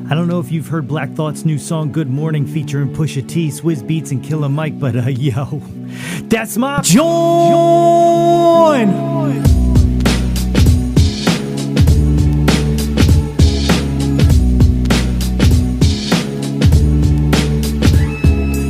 I don't know if you've heard Black Thought's new song Good Morning featuring Pusha T, Swizz Beatz, and Killer Mike, but yo, that's my Jawn!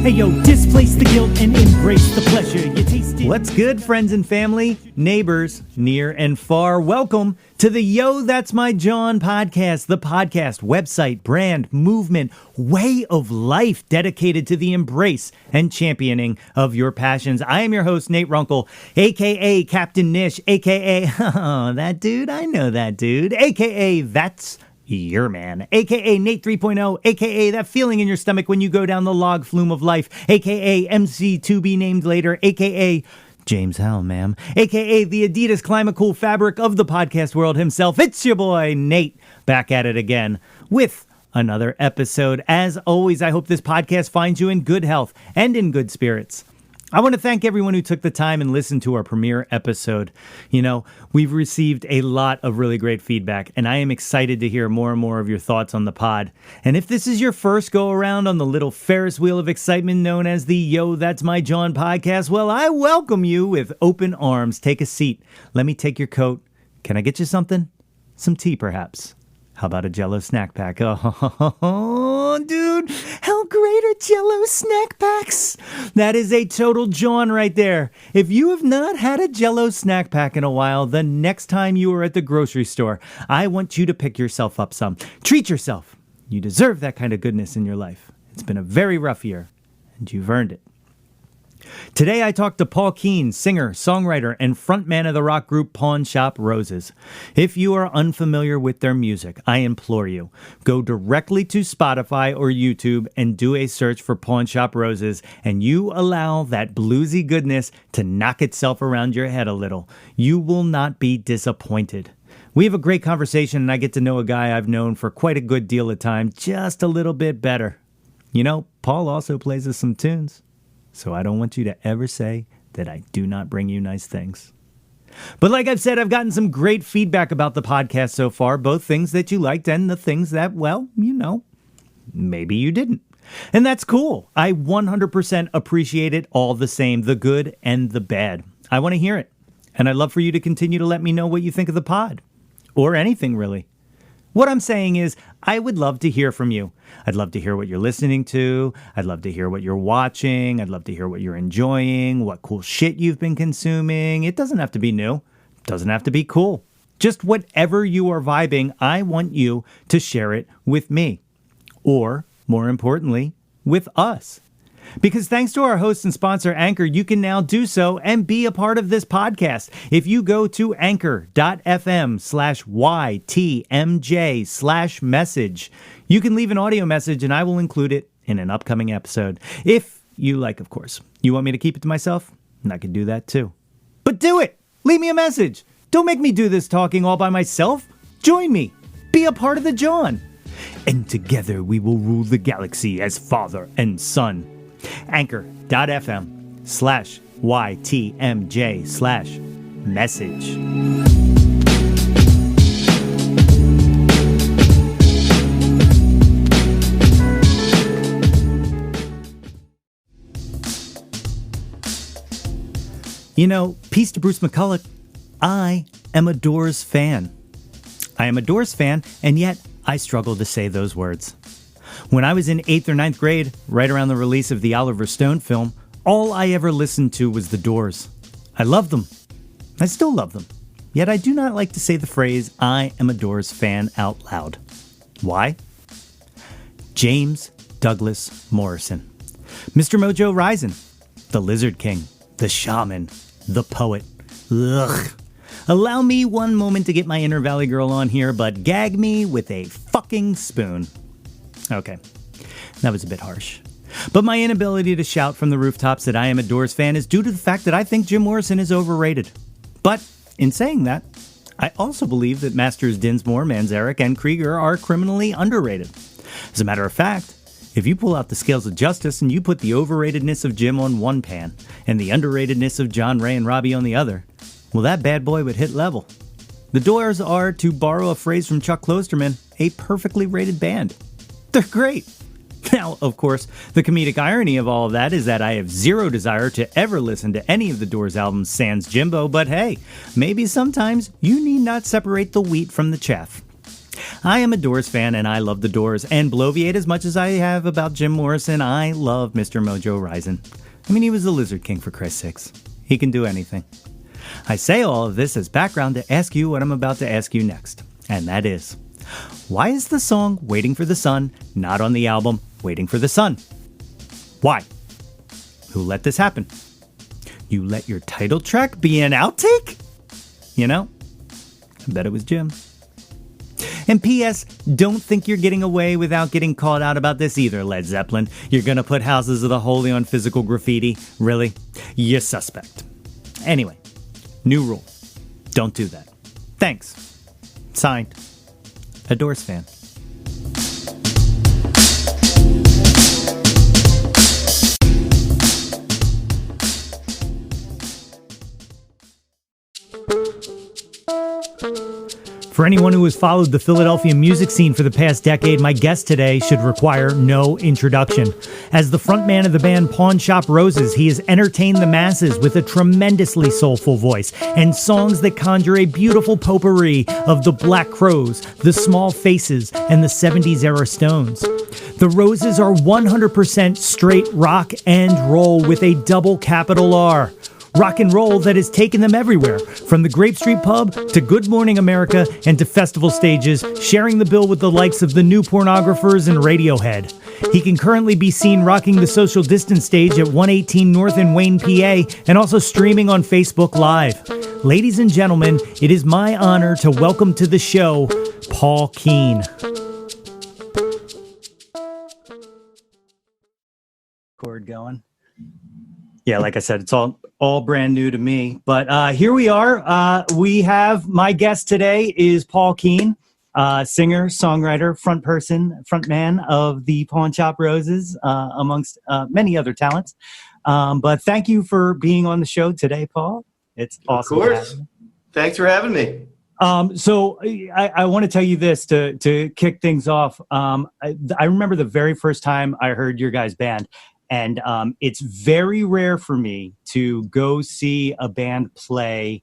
Hey yo, displace the guilt and embrace the pleasure. You taste it. What's good, friends and family, neighbors, near and far? Welcome to the Yo, That's My Jawn podcast, the podcast, website, brand, movement, way of life dedicated to the embrace and championing of your passions. I am your host, Nate Runkle, a.k.a. Captain Nish, a.k.a. Oh, that dude, I know that dude, a.k.a. That's Your Man, a.k.a. Nate 3.0, a.k.a. that feeling in your stomach when you go down the log flume of life, a.k.a. MC to be named later, a.k.a. James Howell, ma'am, a.k.a. the Adidas Climate Cool fabric of the podcast world himself. It's your boy, Nate, back at it again with another episode. As always, I hope this podcast finds you in good health and in good spirits. I want to thank everyone who took the time and listened to our premiere episode. You know, we've received a lot of really great feedback, and I am excited to hear more and more of your thoughts on the pod. And if this is your first go around on the little Ferris wheel of excitement known as the Yo, That's My Jawn podcast, well, I welcome you with open arms. Take a seat. Let me take your coat. Can I get you something? Some tea, perhaps. How about a Jell-O snack pack? Oh, dude, how great are Jell-O snack packs? That is a total Jawn right there. If you have not had a Jell-O snack pack in a while, the next time you are at the grocery store, I want you to pick yourself up some. Treat yourself. You deserve that kind of goodness in your life. It's been a very rough year, and you've earned it. Today I talked to Paul Keene, singer, songwriter, and frontman of the rock group Pawn Shop Roses. If you are unfamiliar with their music, I implore you, go directly to Spotify or YouTube and do a search for Pawn Shop Roses, and you allow that bluesy goodness to knock itself around your head a little. You will not be disappointed. We have a great conversation, and I get to know a guy I've known for quite a good deal of time, just a little bit better. You know, Paul also plays us some tunes. So I don't want you to ever say that I do not bring you nice things. But like I've said, I've gotten some great feedback about the podcast so far, both things that you liked and the things that, well, you know, maybe you didn't. And that's cool. I 100% appreciate it all the same, the good and the bad. I want to hear it. And I'd love for you to continue to let me know what you think of the pod. Or anything, really. What I'm saying is, I would love to hear from you. I'd love to hear what you're listening to. I'd love to hear what you're watching. I'd love to hear what you're enjoying, what cool shit you've been consuming. It doesn't have to be new. It doesn't have to be cool. Just whatever you are vibing, I want you to share it with me. Or, more importantly, with us. Because thanks to our host and sponsor, Anchor, you can now do so and be a part of this podcast. If you go to anchor.fm/YTMJ/message, you can leave an audio message and I will include it in an upcoming episode. If you like, of course. You want me to keep it to myself? And I can do that too. But do it! Leave me a message! Don't make me do this talking all by myself. Join me. Be a part of the Jawn. And together we will rule the galaxy as father and son. Anchor.fm/YTMJ/message. You know, peace to Bruce McCulloch. I am a Doors fan. I am a Doors fan, and yet I struggle to say those words. When I was in 8th or 9th grade, right around the release of the Oliver Stone film, all I ever listened to was The Doors. I loved them. I still love them. Yet I do not like to say the phrase, I am a Doors fan, out loud. Why? James Douglas Morrison. Mr. Mojo Rising. The Lizard King. The Shaman. The Poet. Ugh. Allow me one moment to get my inner Valley Girl on here, but gag me with a fucking spoon. Okay, that was a bit harsh. But my inability to shout from the rooftops that I am a Doors fan is due to the fact that I think Jim Morrison is overrated. But in saying that, I also believe that Masters Dinsmore, Manzarek, and Krieger are criminally underrated. As a matter of fact, if you pull out the scales of justice and you put the overratedness of Jim on one pan and the underratedness of John Ray and Robbie on the other, well, that bad boy would hit level. The Doors are, to borrow a phrase from Chuck Klosterman, a perfectly rated band. They're great. Now, of course, the comedic irony of all of that is that I have zero desire to ever listen to any of the Doors albums sans Jimbo, but hey, maybe sometimes you need not separate the wheat from the chaff. I am a Doors fan and I love the Doors, and bloviate as much as I have about Jim Morrison. I love Mr. Mojo Rising. I mean, he was the Lizard King, for Christ's sakes. He can do anything. I say all of this as background to ask you what I'm about to ask you next, and that is, why is the song Waiting for the Sun not on the album Waiting for the Sun? Why? Who let this happen? You let your title track be an outtake? You know, I bet it was Jim. And P.S., don't think you're getting away without getting called out about this either, Led Zeppelin. You're gonna put Houses of the Holy on physical graffiti? Really? You're suspect. Anyway, new rule. Don't do that. Thanks. Signed, a Doors fan. For anyone who has followed the Philadelphia music scene for the past decade, my guest today should require no introduction. As the frontman of the band Pawn Shop Roses, he has entertained the masses with a tremendously soulful voice and songs that conjure a beautiful potpourri of the Black Crowes, the Small Faces, and the 70s-era Stones. The Roses are 100% straight rock and roll with a double capital R. Rock and roll that has taken them everywhere, from the Grape Street Pub to Good Morning America and to festival stages, sharing the bill with the likes of the New Pornographers and Radiohead. He can currently be seen rocking the social distance stage at 118 North in Wayne, PA, and also streaming on Facebook Live. Ladies and gentlemen, it is my honor to welcome to the show, Paul Keene. Chord going. Yeah, like I said, it's all brand new to me. But here we are. We have my guest today is Paul Keene, singer, songwriter, frontman of the Pawn Shop Roses, amongst many other talents. But thank you for being on the show today, Paul. It's awesome. Of course. Thanks for having me. So I want to tell you this to kick things off. I remember the very first time I heard your guys' band. And it's very rare for me to go see a band play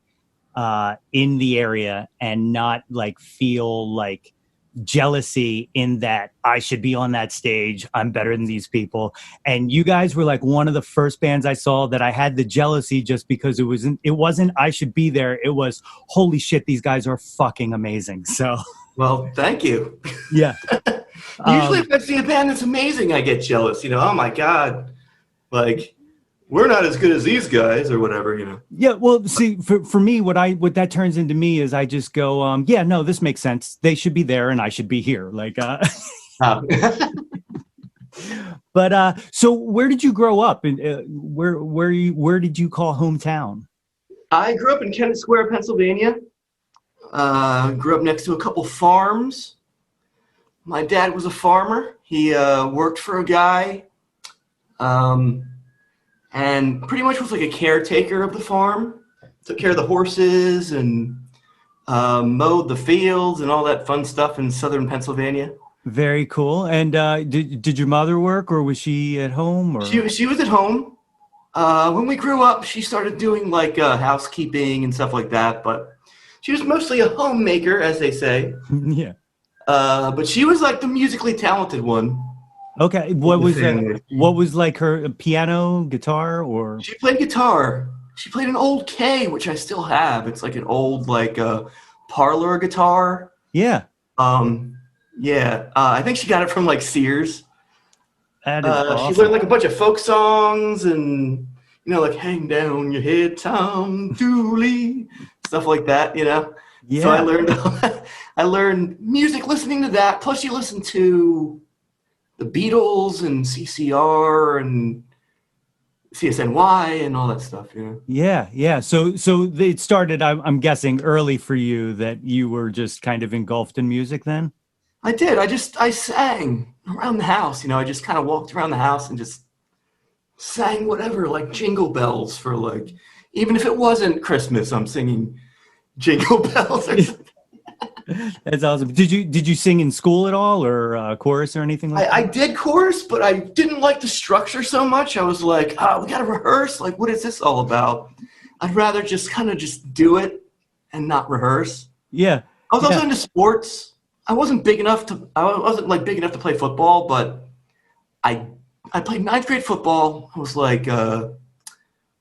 in the area and not like feel like jealousy in that I should be on that stage. I'm better than these people. And you guys were like one of the first bands I saw that I had the jealousy just because it wasn't I should be there. It was, holy shit, these guys are fucking amazing. So. Well, thank you. Yeah. Usually if I see a band that's amazing, I get jealous, oh my God, like we're not as good as these guys or whatever, Yeah. Well, see, for me, what that turns into me is I just go, yeah, no, this makes sense. They should be there and I should be here. Like, But, so where did you grow up and where did you call hometown? I grew up in Kennett Square, Pennsylvania. Grew up next to a couple farms. My dad was a farmer. He worked for a guy and pretty much was like a caretaker of the farm. Took care of the horses and mowed the fields and all that fun stuff in southern Pennsylvania. Very cool. And did your mother work or was she at home? Or? She was at home. When we grew up, she started doing like housekeeping and stuff like that, but she was mostly a homemaker, as they say. Yeah. But she was like the musically talented one. Okay. What was like her piano, guitar, or? She played guitar. She played an old K, which I still have. It's like an old like parlor guitar. Yeah. Yeah. I think she got it from like Sears. That is awesome. She learned like a bunch of folk songs and like "Hang Down Your Head, Tom Dooley," stuff like that. Yeah. So I learned music listening to that. Plus, you listen to the Beatles and CCR and CSNY and all that stuff. Yeah. Yeah. So it started, I'm guessing, early for you that you were just kind of engulfed in music then? I did. I sang around the house. I just kind of walked around the house and just sang whatever, like Jingle Bells for like, even if it wasn't Christmas, I'm singing Jingle Bells or something. That's awesome. Did you sing in school at all, or chorus or anything like I that? did chorus, but I didn't like the structure so much. I was like, oh, we got to rehearse. Like, what is this all about? I'd rather just kind of just do it and not rehearse. Yeah, I was also yeah. into sports. I wasn't like big enough to play football, but I I played ninth grade football. I was like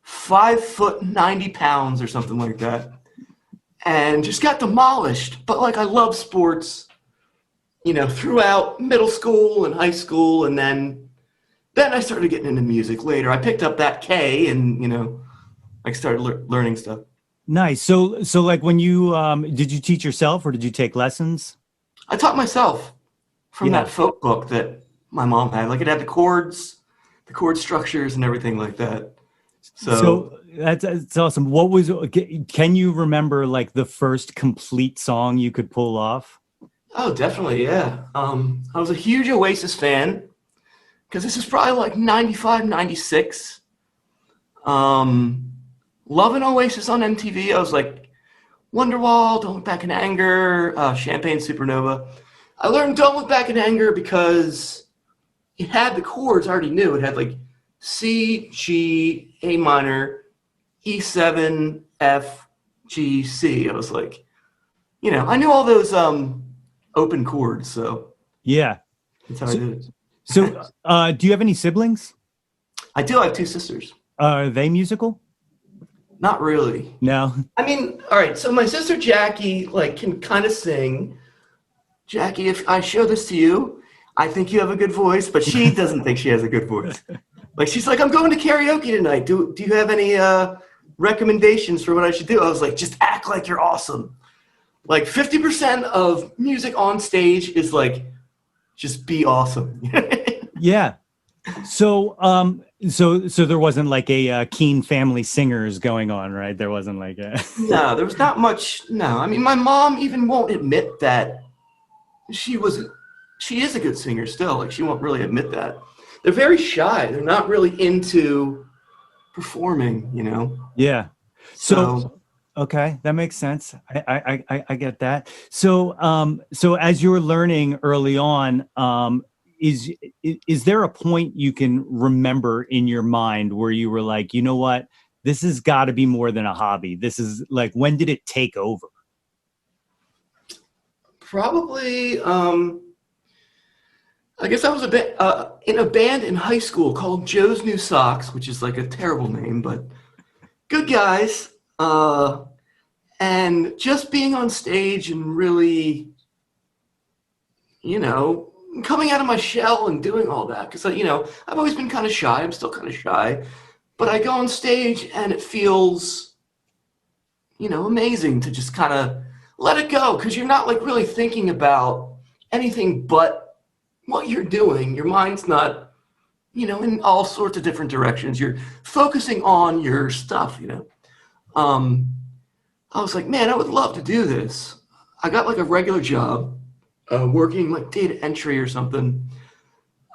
5 foot 90 pounds or something like that, and just got demolished. But like I love sports, throughout middle school and high school, and then I started getting into music later. I picked up that K, and I started learning stuff. Nice. So like when you did you teach yourself or did you take lessons? I taught myself from Yeah. that folk book that my mom had. Like it had the chord structures and everything like that. So, So that's awesome. What was can you remember like the first complete song you could pull off? oh, definitely, yeah. I was a huge Oasis fan because this is probably like 95, 96. Loving Oasis on MTV. I was like, Wonderwall, Don't Look Back in Anger, Champagne Supernova. I learned Don't Look Back in Anger because it had the chords I already knew. It had like C, G, A minor, E7, F, G, C. I was like, I knew all those open chords, so Yeah. that's how I So, did it. do you have any siblings? I do have two sisters. Are they musical? Not really. No. I mean, all right, so my sister Jackie like can kind of sing. Jackie, if I show this to you, I think you have a good voice, but she doesn't think she has a good voice. Like she's like, I'm going to karaoke tonight. Do you have any recommendations for what I should do? I was like, just act like you're awesome. Like 50% of music on stage is like, just be awesome. Yeah. So there wasn't like a Keen family singers going on, right? There wasn't like a No, there was not much. No, I mean, my mom even won't admit that she is a good singer still. Like she won't really admit that. They're very shy. They're not really into performing. Yeah. So Okay, that makes sense. I get that. So as you were learning early on, is there a point you can remember in your mind where you were like, you know what, this has got to be more than a hobby. This is like, when did it take over? probably, I guess I was a bit in a band in high school called Joe's New Socks, which is like a terrible name, but good guys. And just being on stage and really, coming out of my shell and doing all that. Because, I've always been kind of shy. I'm still kind of shy. But I go on stage and it feels, amazing to just kind of let it go. Because you're not like really thinking about anything but what you're doing. Your mind's not, in all sorts of different directions. You're focusing on your stuff. I was like, man, I would love to do this. I got like a regular job, working like data entry or something.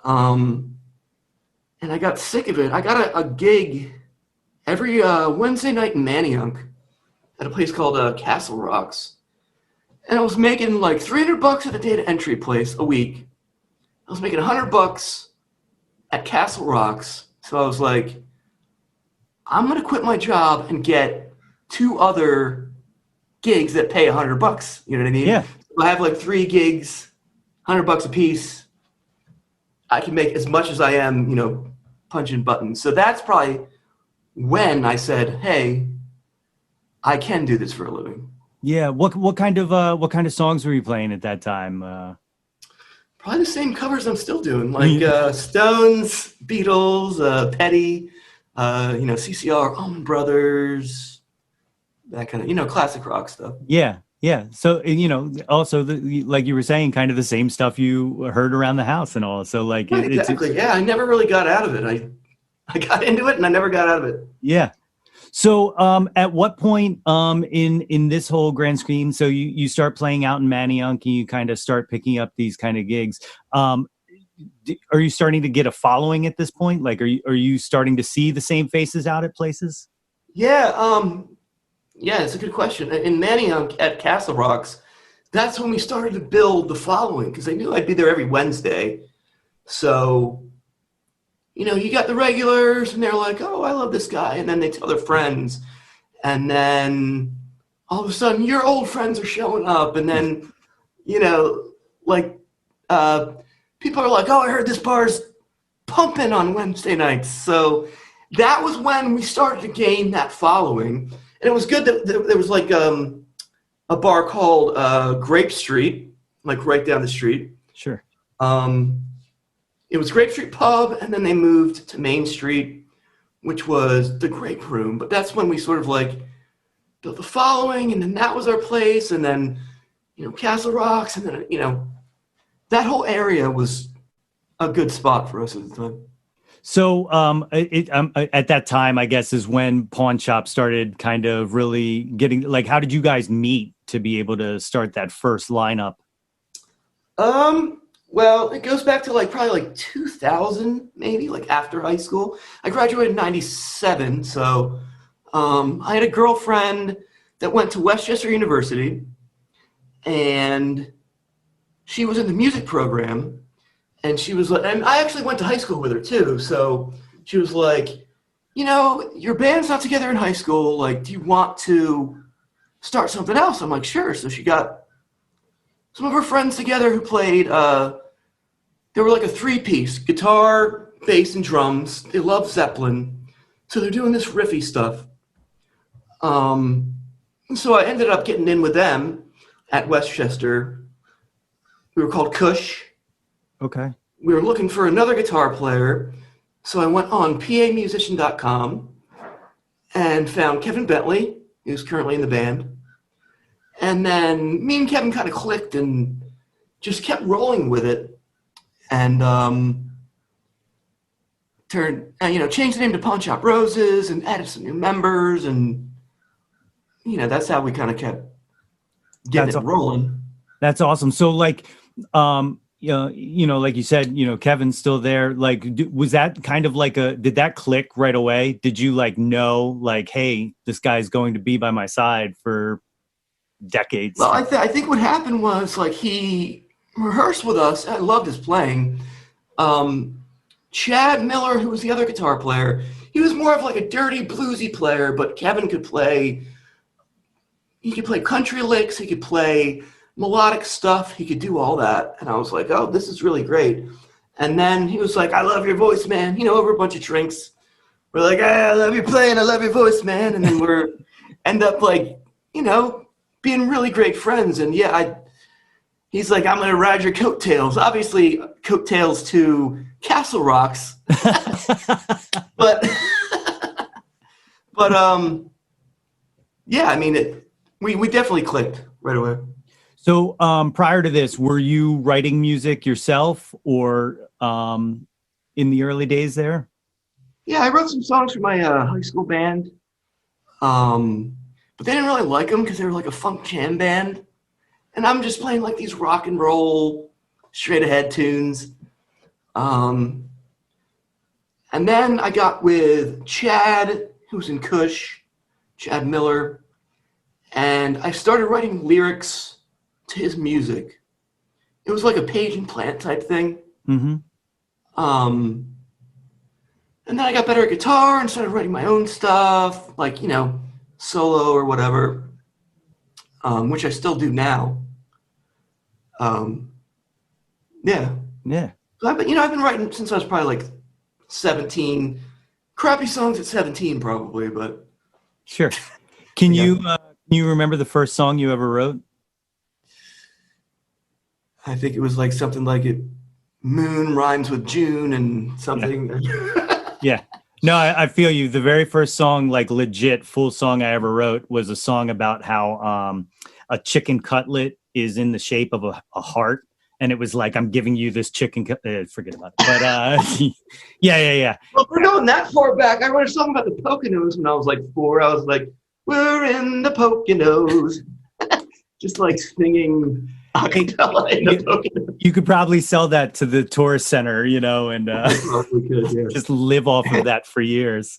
And I got sick of it. I got a gig every Wednesday night in Manayunk at a place called Castle Rocks. And I was making like $300 at the data entry place a week. I was making $100 at Castle Rocks. So I was like, I'm going to quit my job and get two other gigs that pay $100. You know what I mean? Yeah. I have like 3 gigs, $100 a piece. I can make as much as I am, punching buttons. So that's probably when I said, hey, I can do this for a living. Yeah. What kind of songs were you playing at that time? Probably the same covers I'm still doing, like Stones, Beatles, Petty, CCR, Allman Brothers, that kind of, classic rock stuff. Yeah. Yeah. So, also like you were saying, kind of the same stuff you heard around the house and all. So like, Right, exactly. Yeah. I never really got out of it. I got into it and I never got out of it. yeah. So, at what point, in this whole grand scheme, so you start playing out in Manayunk and you kind of start picking up these kind of gigs. Are you starting to get a following at this point? Like, are you starting to see the same faces out at places? Yeah. Yeah, it's a good question. In Manayunk at Castle Rocks, that's when we started to build the following, because they knew I'd be there every Wednesday. So, you got the regulars, and they're like, oh, I love this guy. And then they tell their friends. And then all of a sudden, your old friends are showing up. And then, like, people are like, oh, I heard this bar's pumping on Wednesday nights. So that was when we started to gain that following. And it was good that there was like a bar called Grape Street, like right down the street. Sure. It was Grape Street Pub, and then they moved to Main Street, which was the Grape Room. But that's when we sort of like built the following, and then that was our place, and then, Castle Rocks, and then, that whole area was a good spot for us at the time. So at that time, I guess, is when Pawn Shop started kind of really getting, like, how did you guys meet to be able to start that first lineup? Well, it goes back to probably 2000, maybe, after high school. I graduated in 97, so I had a girlfriend that went to Westchester University, and she was in the music program, and she was like, and I actually went to high school with her too, so she was like, your band's not together in high school, do you want to start something else? I'm like, sure. So she got some of her friends together who played, they were like a three-piece, guitar, bass, and drums. They love Zeppelin, so they're doing this riffy stuff. So I ended up getting in with them at Westchester. We were called Kush. Okay. We were looking for another guitar player, so I went on pamusician.com and found Kevin Bentley, who's currently in the band. And then me and Kevin kind of clicked and just kept rolling with it, and changed the name to Pawn Shop Roses and added some new members, and that's how we kind of kept getting it rolling. That's awesome. So like you said, Kevin's still there. Like, was that kind of did that click right away? Did you know, hey, this guy's going to be by my side for decades? Well, I think what happened was he rehearsed with us. I loved his playing. Chad Miller, who was the other guitar player, he was more of a dirty bluesy player, but Kevin could play. He could play country licks. He could play melodic stuff. He could do all that. And I was like, oh, this is really great. And then he was like, I love your voice, man. Over a bunch of drinks. We're like, hey, I love your playing. I love your voice, man. And then end up being really great friends. And he's like, I'm going to ride your coattails. Obviously, coattails to Castle Rocks. but yeah, I mean, we definitely clicked right away. So prior to this, were you writing music yourself, or in the early days there? Yeah, I wrote some songs for my high school band, but they didn't really like them because they were a funk jam band, and I'm just playing these rock and roll, straight ahead tunes. And then I got with Chad, who's in Kush, Chad Miller, and I started writing lyrics to his music. It was like a Page and Plant type thing. Mm-hmm. And then I got better at guitar and started writing my own stuff, solo or whatever, which I still do now. Yeah. Yeah. So I've been writing since I was probably 17. Crappy songs at 17, probably, but sure. Can you remember the first song you ever wrote? I think it was something it moon rhymes with June and something. Yeah. No, I feel you. The very first song, legit full song I ever wrote, was a song about how a chicken cutlet is in the shape of a heart. And it was I'm giving you this chicken. Forget about it. But yeah. Well, we're going that far back. I wrote a song about the Poconos when I was 4. I was like, we're in the Poconos. Just singing acapella in the Poconos. You could probably sell that to the tourist center, and could, yeah. Just live off of that for years.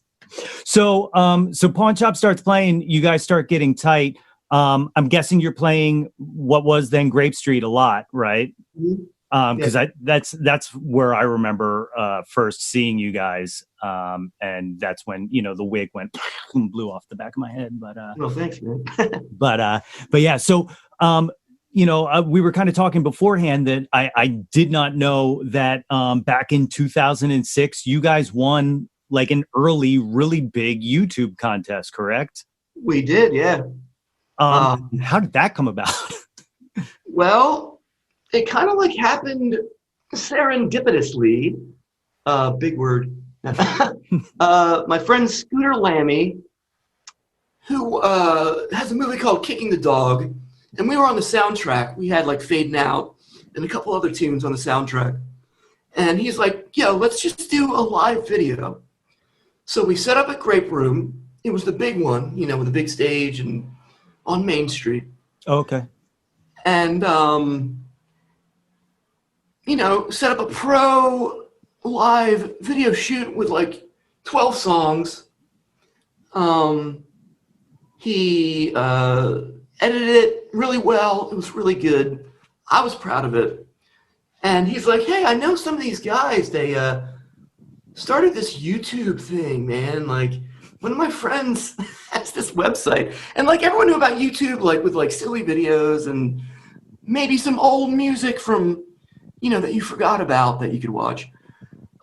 So Pawn Shop starts playing. You guys start getting tight. I'm guessing you're playing what was then Grape Street a lot, right? Mhm. Because that's where I remember first seeing you guys, and that's when the wig went and blew off the back of my head. Well, thanks, man. But yeah. So we were kind of talking beforehand that I did not know that back in 2006 you guys won like an early, really big YouTube contest, correct? We did, yeah. How did that come about? Well, it kind of like happened serendipitously. Big word. My friend Scooter Lammy, who has a movie called Kicking the Dog, and we were on the soundtrack. We had like Fading Out and a couple other tunes on the soundtrack. And he's like, yo, let's just do a live video. So we set up at Grape Room. It was the big one, with a big stage and on Main Street. Okay. And, set up a pro live video shoot with like 12 songs. He edited it really well. It was really good. I was proud of it. And he's like, hey, I know some of these guys, they started this YouTube thing, man. Like, one of my friends has this website. And like everyone knew about YouTube, like with like silly videos and maybe some old music from, that you forgot about that you could watch.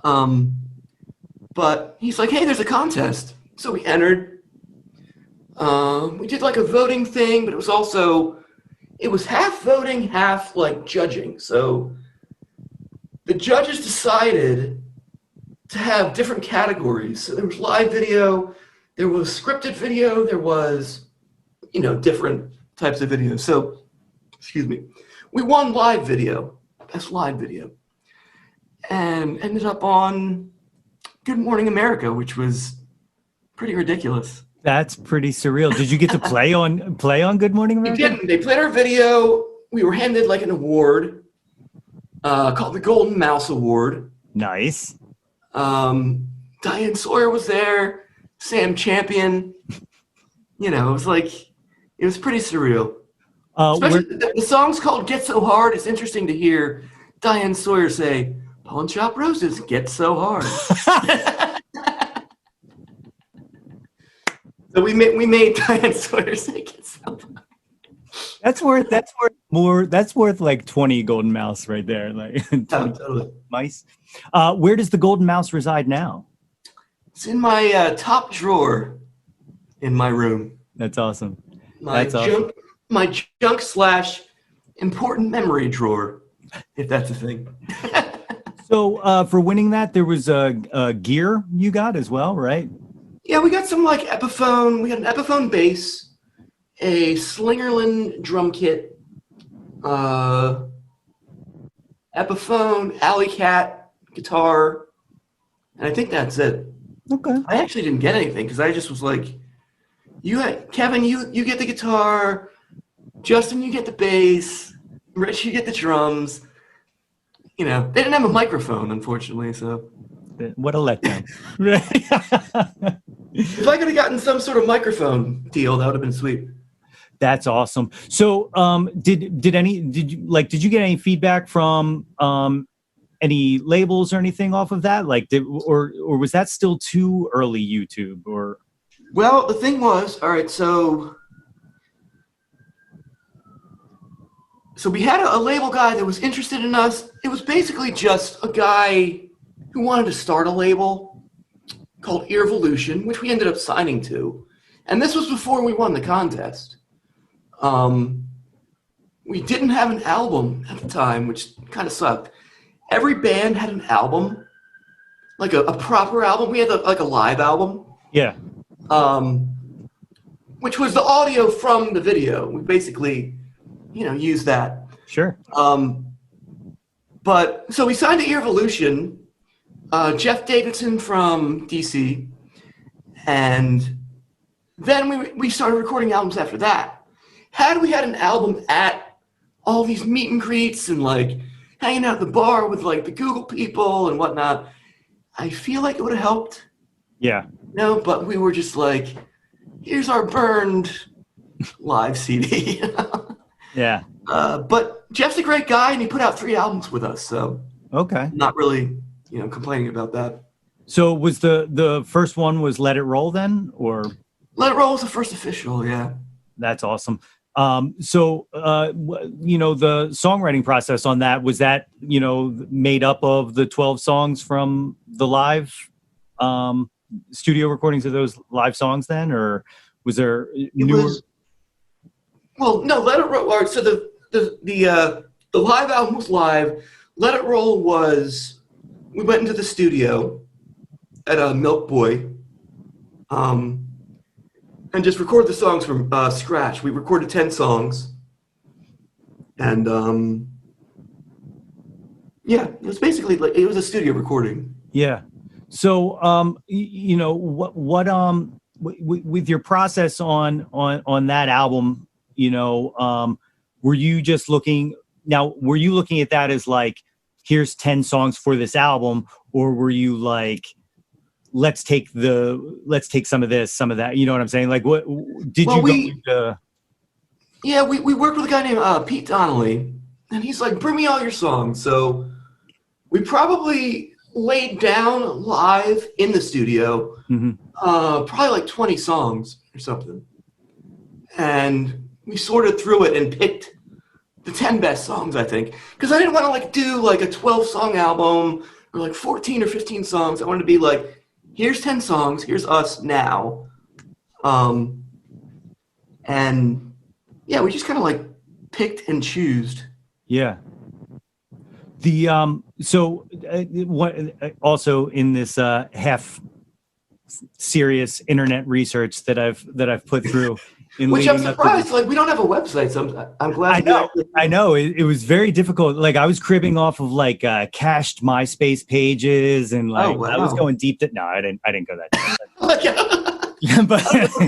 But he's like, hey, there's a contest. So we entered. We did like a voting thing, but it was half voting, half like judging. So the judges decided to have different categories. So there was live video, there was scripted video, there was, different types of videos. So, excuse me, we won live video, best live video, and ended up on Good Morning America, which was pretty ridiculous. That's pretty surreal. Did you get to play on Good Morning America? We didn't. They played our video. We were handed like an award called the Golden Mouse Award. Nice. Diane Sawyer was there. Sam Champion. It was pretty surreal. Especially the song's called Get So Hard. It's interesting to hear Diane Sawyer say, Pawn Shop Roses, get so hard. So we made Diane Sawyer say get so hard. That's worth like 20 golden mouse right there. Like totally. Mice. Where does the golden mouse reside now? It's in my top drawer in my room. That's awesome. My junk / important memory drawer, if that's a thing. So for winning that, there was a gear you got as well, right? Yeah, we got some like Epiphone. We got an Epiphone bass, a Slingerland drum kit, Epiphone, Alley Cat guitar, and I think that's it. Okay. I actually didn't get anything because I just was like, Kevin, you get the guitar, Justin, you get the bass, Rich, you get the drums. They didn't have a microphone, unfortunately, so. What a letdown. If I could have gotten some sort of microphone deal, that would have been sweet. That's awesome. So, did you get any feedback from any labels or anything off of that? Like, or was that still too early YouTube? Or well, the thing was, all right. So we had a label guy that was interested in us. It was basically just a guy who wanted to start a label called Evolution, which we ended up signing to. And this was before we won the contest. We didn't have an album at the time, which kind of sucked. Every band had an album, like a proper album. We had like a live album. Yeah. Which was the audio from the video. We basically, used that. Sure. But so we signed to Evolution, Jeff Davidson from DC, and then we started recording albums after that. Had we had an album at all these meet and greets and like hanging out at the bar with like the Google people and whatnot, I feel like it would have helped. Yeah. No, but we were just like, here's our burned live CD. Yeah. But Jeff's a great guy, and he put out 3 albums with us, so Okay. not really, complaining about that. So was the first one was Let It Roll then, or? Let It Roll was the first official, yeah. That's awesome. So the songwriting process on that, was that, made up of the 12 songs from the live studio recordings of those live songs then, or was there newer? Well, no, Let It Roll. So the live album was live. Let It Roll was, we went into the studio at Milk Boy, and just recorded the songs from scratch. We recorded 10 songs, and it was basically it was a studio recording. Yeah. So with your process on that album, were you just looking at that as like, here's 10 songs for this album, or were you like, let's take some of this, some of that, you know what I'm saying? Like, what did we worked with a guy named Pete Donnelly, and he's like, bring me all your songs. So we probably laid down live in the studio, probably like 20 songs or something. And we sorted through it and picked the 10 best songs, I think. Because I didn't want to like do like a 12-song album or like 14 or 15 songs. I wanted to be like, here's 10 songs, here's us now. And yeah, we just kind of like picked and choosed. Yeah. The what also in this half serious internet research that I've put through, which I'm surprised, like we don't have a website, so I'm glad. I know it was very difficult. Like I was cribbing off of like cached MySpace pages, and like I was going deep. No, I didn't go that deep. But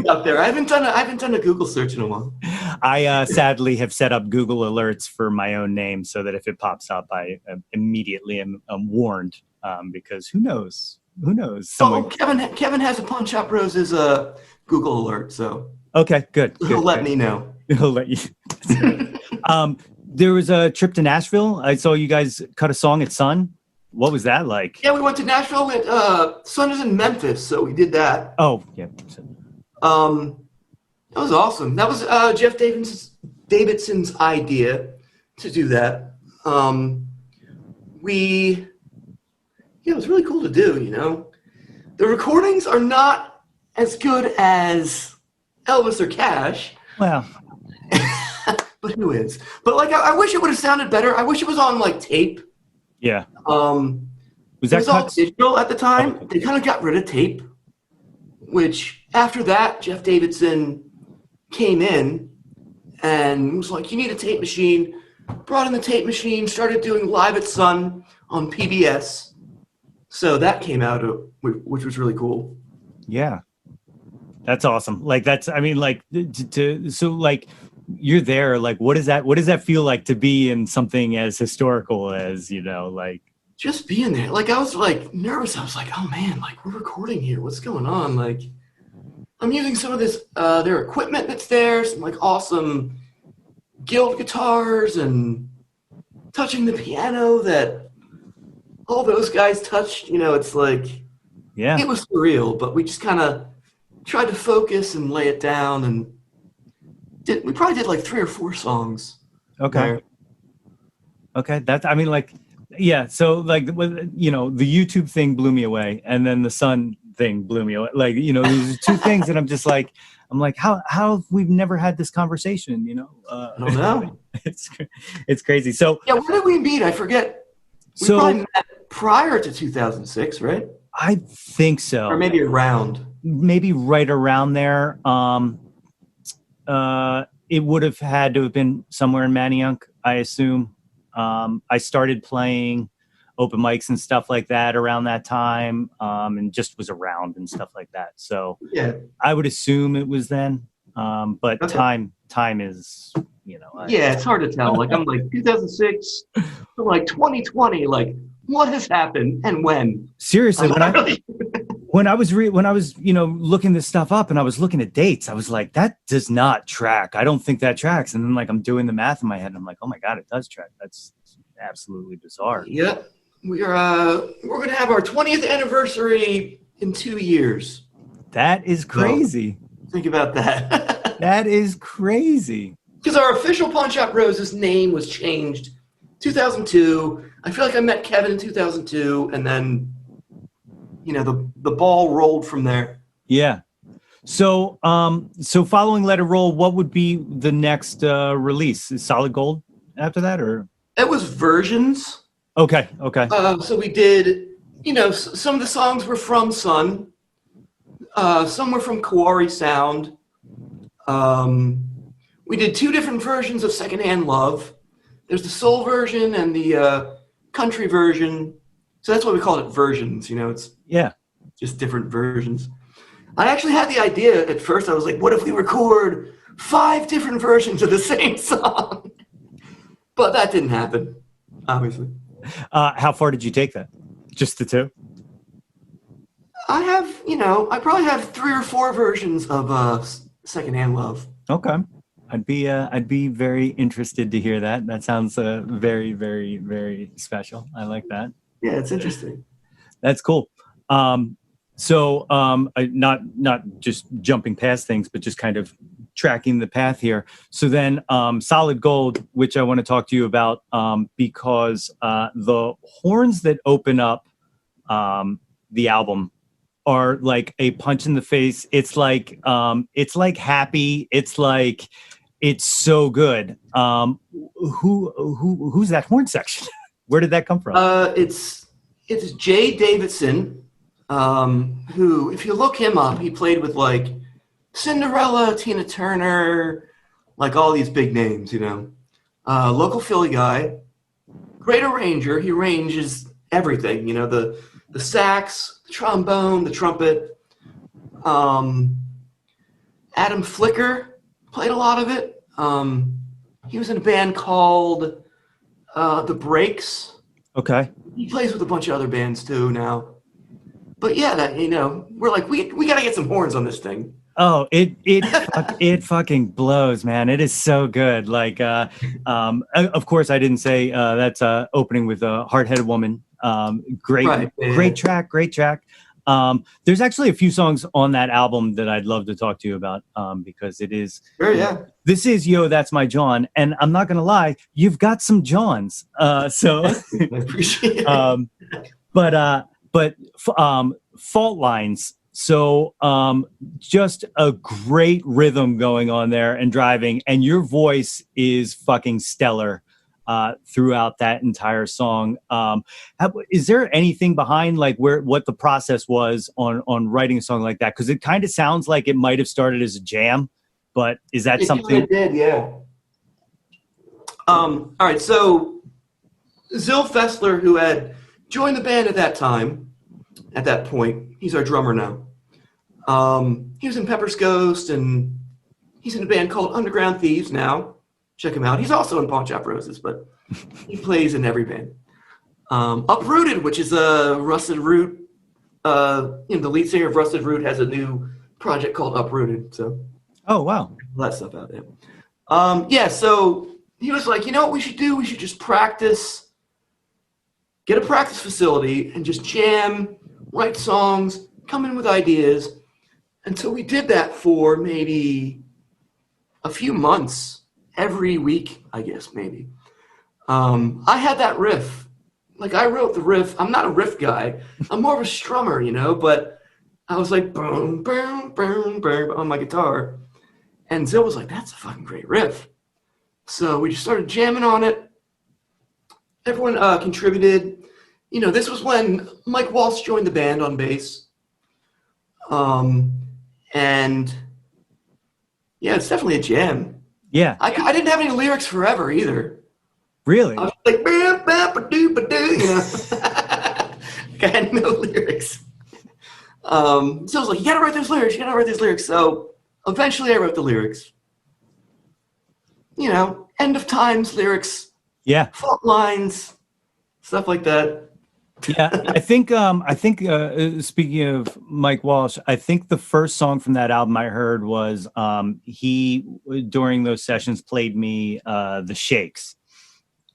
up there, I haven't done a Google search in a while. I sadly have set up Google alerts for my own name so that if it pops up, I immediately am warned, because who knows? Kevin has a Pawn Shop Rose's Google alert, so okay, good. He'll let me know. He'll let you. There was a trip to Nashville. I saw you guys cut a song at Sun. What was that like? Yeah, we went to Nashville. Sun is in Memphis, so we did that. Oh, yeah. That was awesome. That was Jeff Davidson's idea to do that. It was really cool to do, The recordings are not as good as Elvis or Cash. Well. But who is? But like, I wish it would have sounded better. I wish it was on like tape. Yeah. Was that all digital at the time? They kind of got rid of tape, which after that, Jeff Davidson came in and was like, you need a tape machine. Brought in the tape machine, started doing Live at Sun on PBS. So that came out, which was really cool. Yeah. That's awesome. Like so like you're there, like what does that feel like to be in something as historical as, like just being there? Like I was like nervous. I was like, oh man, like we're recording here. What's going on? Like I'm using some of this their equipment that's there, some like awesome Guild guitars, and touching the piano that all those guys touched. It's like, yeah, it was surreal, but we just kind of tried to focus and lay it down, and we probably did like 3 or 4 songs. Okay. Okay. Yeah. So like, the YouTube thing blew me away, and then the Sun thing blew me away. Like, these 2 things, and I'm just like, how we've never had this conversation, I don't know. It's crazy. So yeah, where did we meet? I forget. We probably met prior to 2006, right? I think so. Or maybe around. Maybe right around there. It would have had to have been somewhere in Manayunk, I assume. I started playing open mics and stuff like that around that time, and just was around and stuff like that. So yeah, I would assume it was then. But okay. Time is, yeah, it's hard to tell. Like I'm like 2006 to like 2020. Like what has happened and when? Seriously, when I was looking this stuff up and I was looking at dates, I was like, that does not track. I don't think that tracks. And then like I'm doing the math in my head and I'm like, oh my God, it does track. That's absolutely bizarre. Yep. We're going to have our 20th anniversary in 2 years. That is crazy. So, think about that. That is crazy. Because our official Pawn Shop Roses name was changed 2002. I feel like I met Kevin in 2002, and then, the ball rolled from there. Yeah. So, following Let It Roll, what would be the next release? Is Solid Gold after that, or? It was Versions. Okay. So we did, some of the songs were from Sun. Some were from Kawari Sound. We did 2 different versions of Secondhand Love. There's the soul version and the country version. So that's why we called it Versions. It's just different versions. I actually had the idea at first. I was like, what if we record 5 different versions of the same song? But that didn't happen, obviously. How far did you take that? Just the 2? I probably have 3 or 4 versions of Secondhand Love. Okay. I'd be very interested to hear that. That sounds very, very, very special. I like that. Yeah, it's interesting. That's cool. Not just jumping past things, but just kind of tracking the path here. So then Solid Gold, which I want to talk to you about because the horns that open up the album are like a punch in the face. It's like happy. It's so good. Who's that horn section? Where did that come from? It's Jay Davidson, who, if you look him up, he played with like Cinderella, Tina Turner, like all these big names, local Philly guy, great arranger. He arranges everything, the sax, the trombone, the trumpet. Adam Flicker played a lot of it. He was in a band called The Breaks. Okay. He plays with a bunch of other bands too now. But yeah, that we're like we got to get some horns on this thing. Oh, it fucking blows, man. It is so good. Like, of course, I didn't say that's opening with a Hard-Headed Woman. Great track. There's actually a few songs on that album that I'd love to talk to you about because it is. Sure, yeah. This is Yo, That's My Jawn, and I'm not gonna lie, you've got some Jawns. So I appreciate it. But Fault Lines. So just a great rhythm going on there and driving, and your voice is fucking stellar throughout that entire song. Is there anything behind like what the process was on writing a song like that? Because it kind of sounds like it might have started as a jam, but is that something? It did, yeah. All right, so Zil Fessler, who had joined the band at that point, he's our drummer now. He was in Pepper's Ghost, and he's in a band called Underground Thieves now. Check him out. He's also in Pawn Shop Roses, but he plays in every band. Uprooted, which is a Rusted Root. The lead singer of Rusted Root has a new project called Uprooted. So, oh wow, all that stuff out there. So he was like, you know what we should do? We should just practice, get a practice facility, and just jam, write songs, come in with ideas. And so we did that for maybe a few months, every week, I guess, maybe. I had that riff. Like, I wrote the riff. I'm not a riff guy. I'm more of a strummer, but I was like, boom, boom, boom, boom on my guitar. And Zil was like, that's a fucking great riff. So we just started jamming on it. Everyone contributed. This was when Mike Walsh joined the band on bass. And yeah, it's definitely a jam. Yeah. I didn't have any lyrics forever either. Really? I was like, ba ba ba doo ba doo, I had no lyrics. So I was like, you gotta write those lyrics. So eventually I wrote the lyrics. End of times lyrics. Yeah. Fault lines, stuff like that. Yeah, I think speaking of Mike Walsh, I think the first song from that album I heard was he during those sessions played me The Shakes.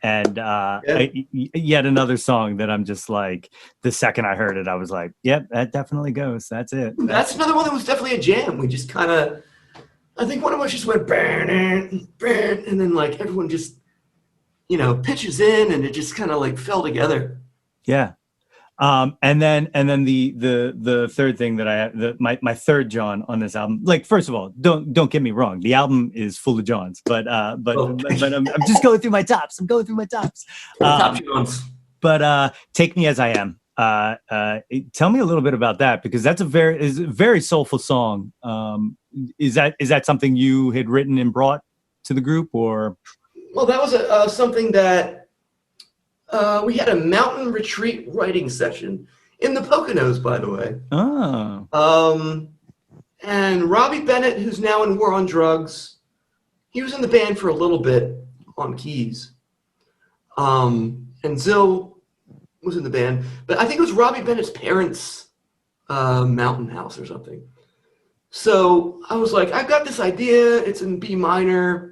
And Yeah. yet another song that I'm just like, the second I heard it, I was like, yep, that definitely goes. That's it. That's another one that was definitely a jam. We just kind of, I think one of us just went, and then like everyone just, pitches in and it just kind of like fell together. Yeah. And then the third thing that my third Jawn on this album, like, first of all, don't get me wrong, the album is full of Jawns, but I'm just going through my tops. I'm going through my tops. Top Jawns. But Take Me As I Am. Tell me a little bit about that, because that's a very soulful song. Is that something you had written and brought to the group, or? Well, that was something that we had a mountain retreat writing session in the Poconos, by the way. Oh. And Robbie Bennett, who's now in War on Drugs, he was in the band for a little bit on keys. And Zill was in the band, but I think it was Robbie Bennett's parents' mountain house or something. So I was like, I've got this idea. It's in B minor.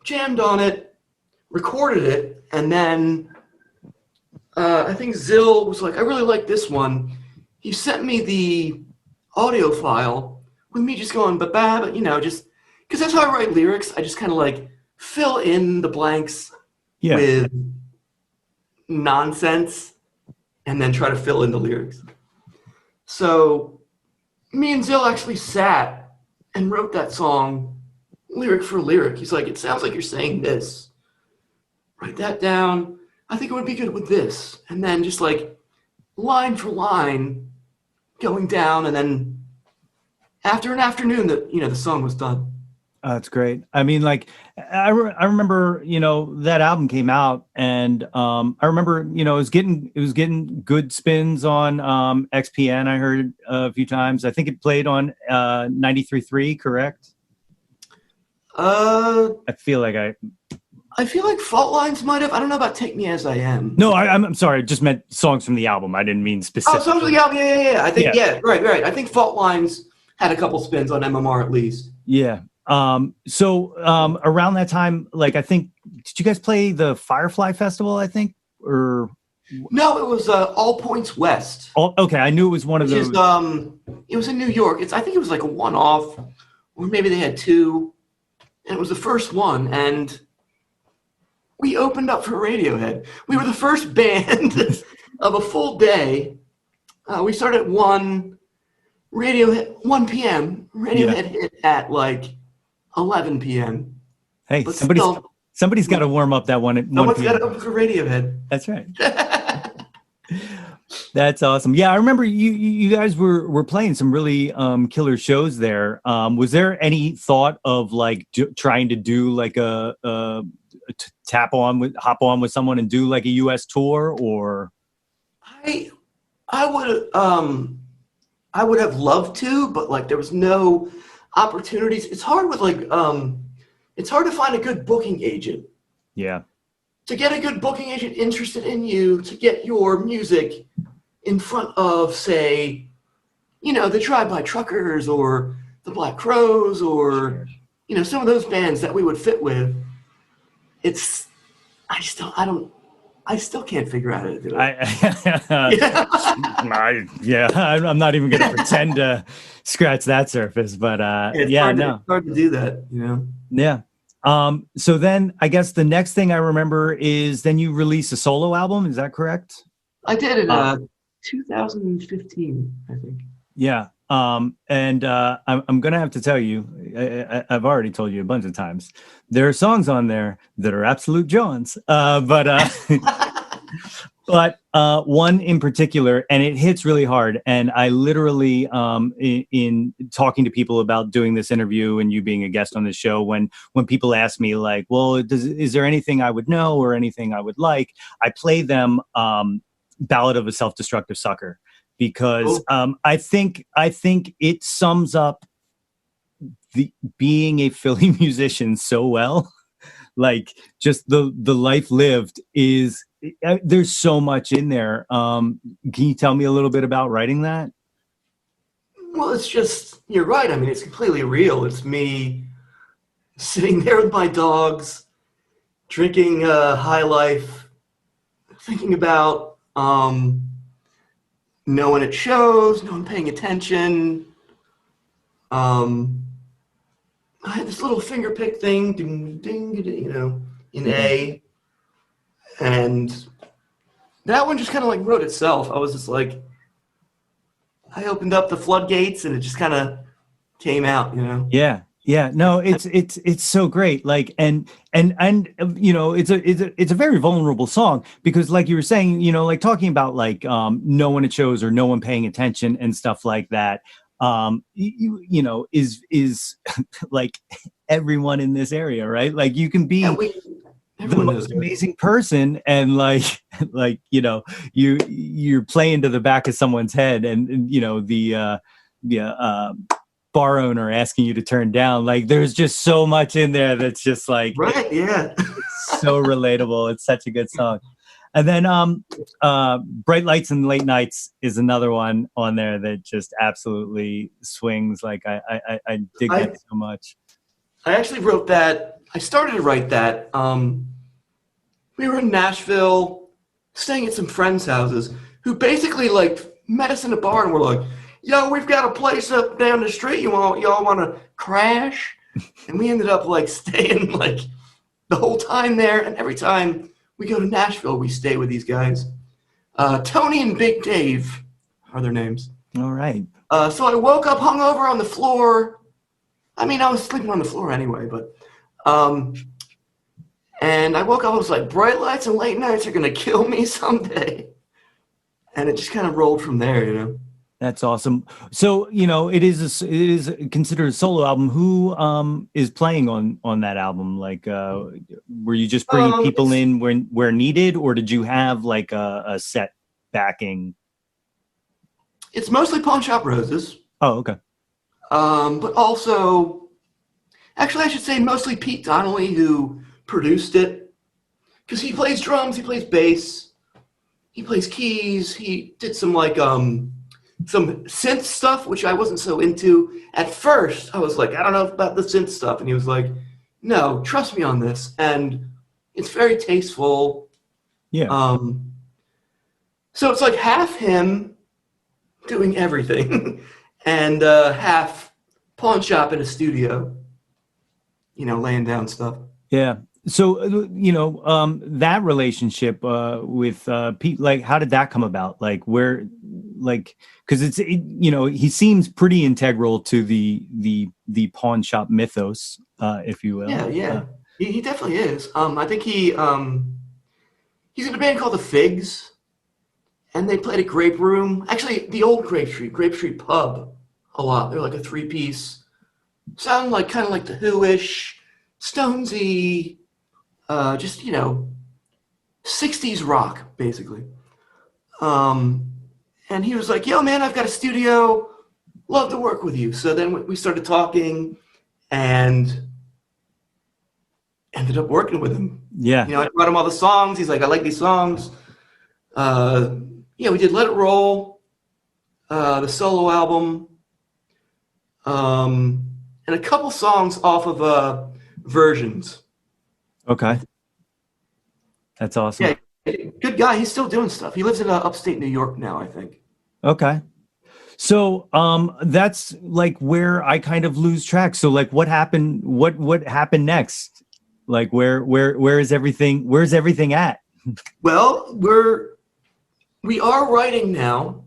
Jammed on it, recorded it. And then I think Zill was like, I really like this one. He sent me the audio file with me just going, but just because that's how I write lyrics. I just kind of like fill in the blanks with nonsense and then try to fill in the lyrics. So me and Zill actually sat and wrote that song lyric for lyric. He's like, it sounds like you're saying this. Write that down. I think it would be good with this. And then just like line for line going down. And then after an afternoon the song was done. Oh, that's great. I mean, like, I remember, that album came out, and I remember, it was getting good spins on XPN. I heard a few times. I think it played on 93.3, correct? I feel like Fault Lines might have. I don't know about Take Me As I Am. No, I'm sorry. I just meant songs from the album. I didn't mean specific. Oh, songs from the album. Yeah. I think right. I think Fault Lines had a couple spins on MMR at least. Yeah. So around that time, like, I think, did you guys play the Firefly Festival? I think, or no, it was All Points West. Oh, okay, I knew it was one of those. It was in New York. I think it was like a one-off, or maybe they had two, and it was the first one, and we opened up for Radiohead. We were the first band of a full day. We started at 1 p.m. Radiohead hit at like 11 p.m. Hey, but somebody's got to warm up that one at 1 p.m. Someone's got to open for Radiohead. That's right. That's awesome. Yeah, I remember you guys were playing some really killer shows there. Was there any thought of like trying to do like a hop on with someone and do like a US tour, or? I would have loved to, but like there was no opportunities. It's hard with it's hard to find a good booking agent. Yeah. To get a good booking agent interested in you, to get your music in front of, say, the Drive-By Truckers or the Black Crowes or, some of those bands that we would fit with. I still can't figure out how to do it. I'm not even going to pretend to scratch that surface, but it's hard to do that, Yeah. So then I guess the next thing I remember is then you released a solo album. Is that correct? I did in 2015, I think. Yeah. I'm going to have to tell you, I've already told you a bunch of times, there are songs on there that are absolute Jawns. But one in particular, and it hits really hard. And I literally, in talking to people about doing this interview and you being a guest on the show, when people ask me like, well, is there anything I would know or anything I would like? I play them Ballad of a Self-Destructive Sucker, because I think it sums up the being a Philly musician so well. like just the life lived is there's so much in there. Can you tell me a little bit about writing that? Well, it's just, you're right. I mean, it's completely real. It's me sitting there with my dogs, drinking High Life, thinking about no one at shows, no one paying attention. I had this little finger pick thing, ding, ding, ding, in A, and that one just kind of like wrote itself. I was just like, I opened up the floodgates, and it just kind of came out, Yeah. Yeah, no, it's so great. Like, and it's a very vulnerable song because, like you were saying, like talking about like no one at shows or no one paying attention and stuff like that. Is like everyone in this area, right? Like you can be the most amazing person, and you're playing to the back of someone's head, and the bar owner asking you to turn down. Like there's just so much in there that's just like right. Yeah. It's so relatable. It's such a good song. And then Bright Lights and Late Nights is another one on there that just absolutely swings. Like I dig that so much. I actually wrote that. I started to write that. We were in Nashville staying at some friends' houses who basically like met us in a bar and were like, yo, we've got a place up down the street. Y'all want to crash? And we ended up like staying like the whole time there. And every time we go to Nashville, we stay with these guys. Tony and Big Dave are their names. All right. So I woke up hungover on the floor. I mean, I was sleeping on the floor anyway, but and I woke up, I was like, Bright Lights and Late Nights are going to kill me someday. And it just kind of rolled from there, That's awesome. So, it is considered a solo album. Who is playing on that album? Like, were you just bringing people in where needed, or did you have like a set backing? It's mostly Pawn Shop Roses. Oh, okay. But also, actually, I should say mostly Pete Donnelly, who produced it, because he plays drums, he plays bass, he plays keys. He did some like some synth stuff, which I wasn't so into. At first, I was like, I don't know about the synth stuff. And he was like, no, trust me on this. And it's very tasteful. Yeah. So it's like half him doing everything and half Pawn Shop in a studio, laying down stuff. Yeah. So, that relationship with Pete, like, how did that come about? Like, where, like, because he seems pretty integral to the Pawn Shop mythos, if you will. Yeah. He definitely is. I think he's in a band called the Figs, and they played at Grape Room. Actually, the old Grape Street Pub, a lot. They're like a 3-piece, sound like kind of like the Who-ish, Stonesy. Just 60s rock, basically. And he was like, yo, man, I've got a studio. Love to work with you. So then we started talking and ended up working with him. Yeah. I brought him all the songs. He's like, I like these songs. We did Let It Roll, the solo album, and a couple songs off of Versions. Okay. That's awesome. Yeah, good guy. He's still doing stuff. He lives in upstate New York now, I think. Okay. So that's like where I kind of lose track. So like what happened happened next? Like where's everything at? Well, we are writing now.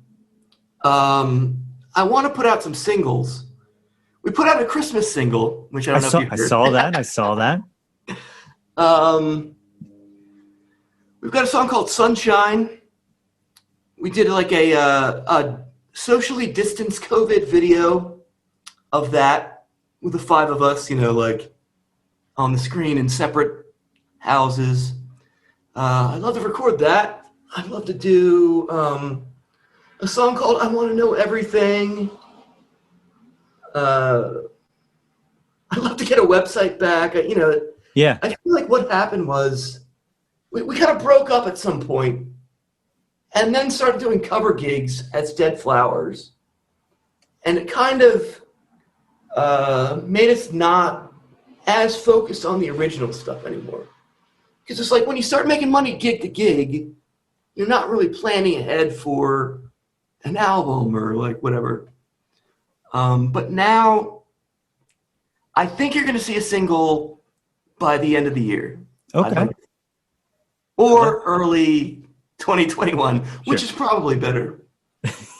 I want to put out some singles. We put out a Christmas single, which I don't know if you heard. I saw that. We've got a song called Sunshine. We did like a socially distanced COVID video of that with the 5 of us, like on the screen in separate houses. I'd love to record that. I'd love to do a song called I Want to Know Everything. I'd love to get a website back. Yeah. I feel like what happened was we kind of broke up at some point and then started doing cover gigs as Dead Flowers. And it kind of made us not as focused on the original stuff anymore. Because it's like when you start making money gig to gig, you're not really planning ahead for an album or like whatever. But now I think you're going to see a single by the end of the year. Okay. Or early 2021, which is probably better.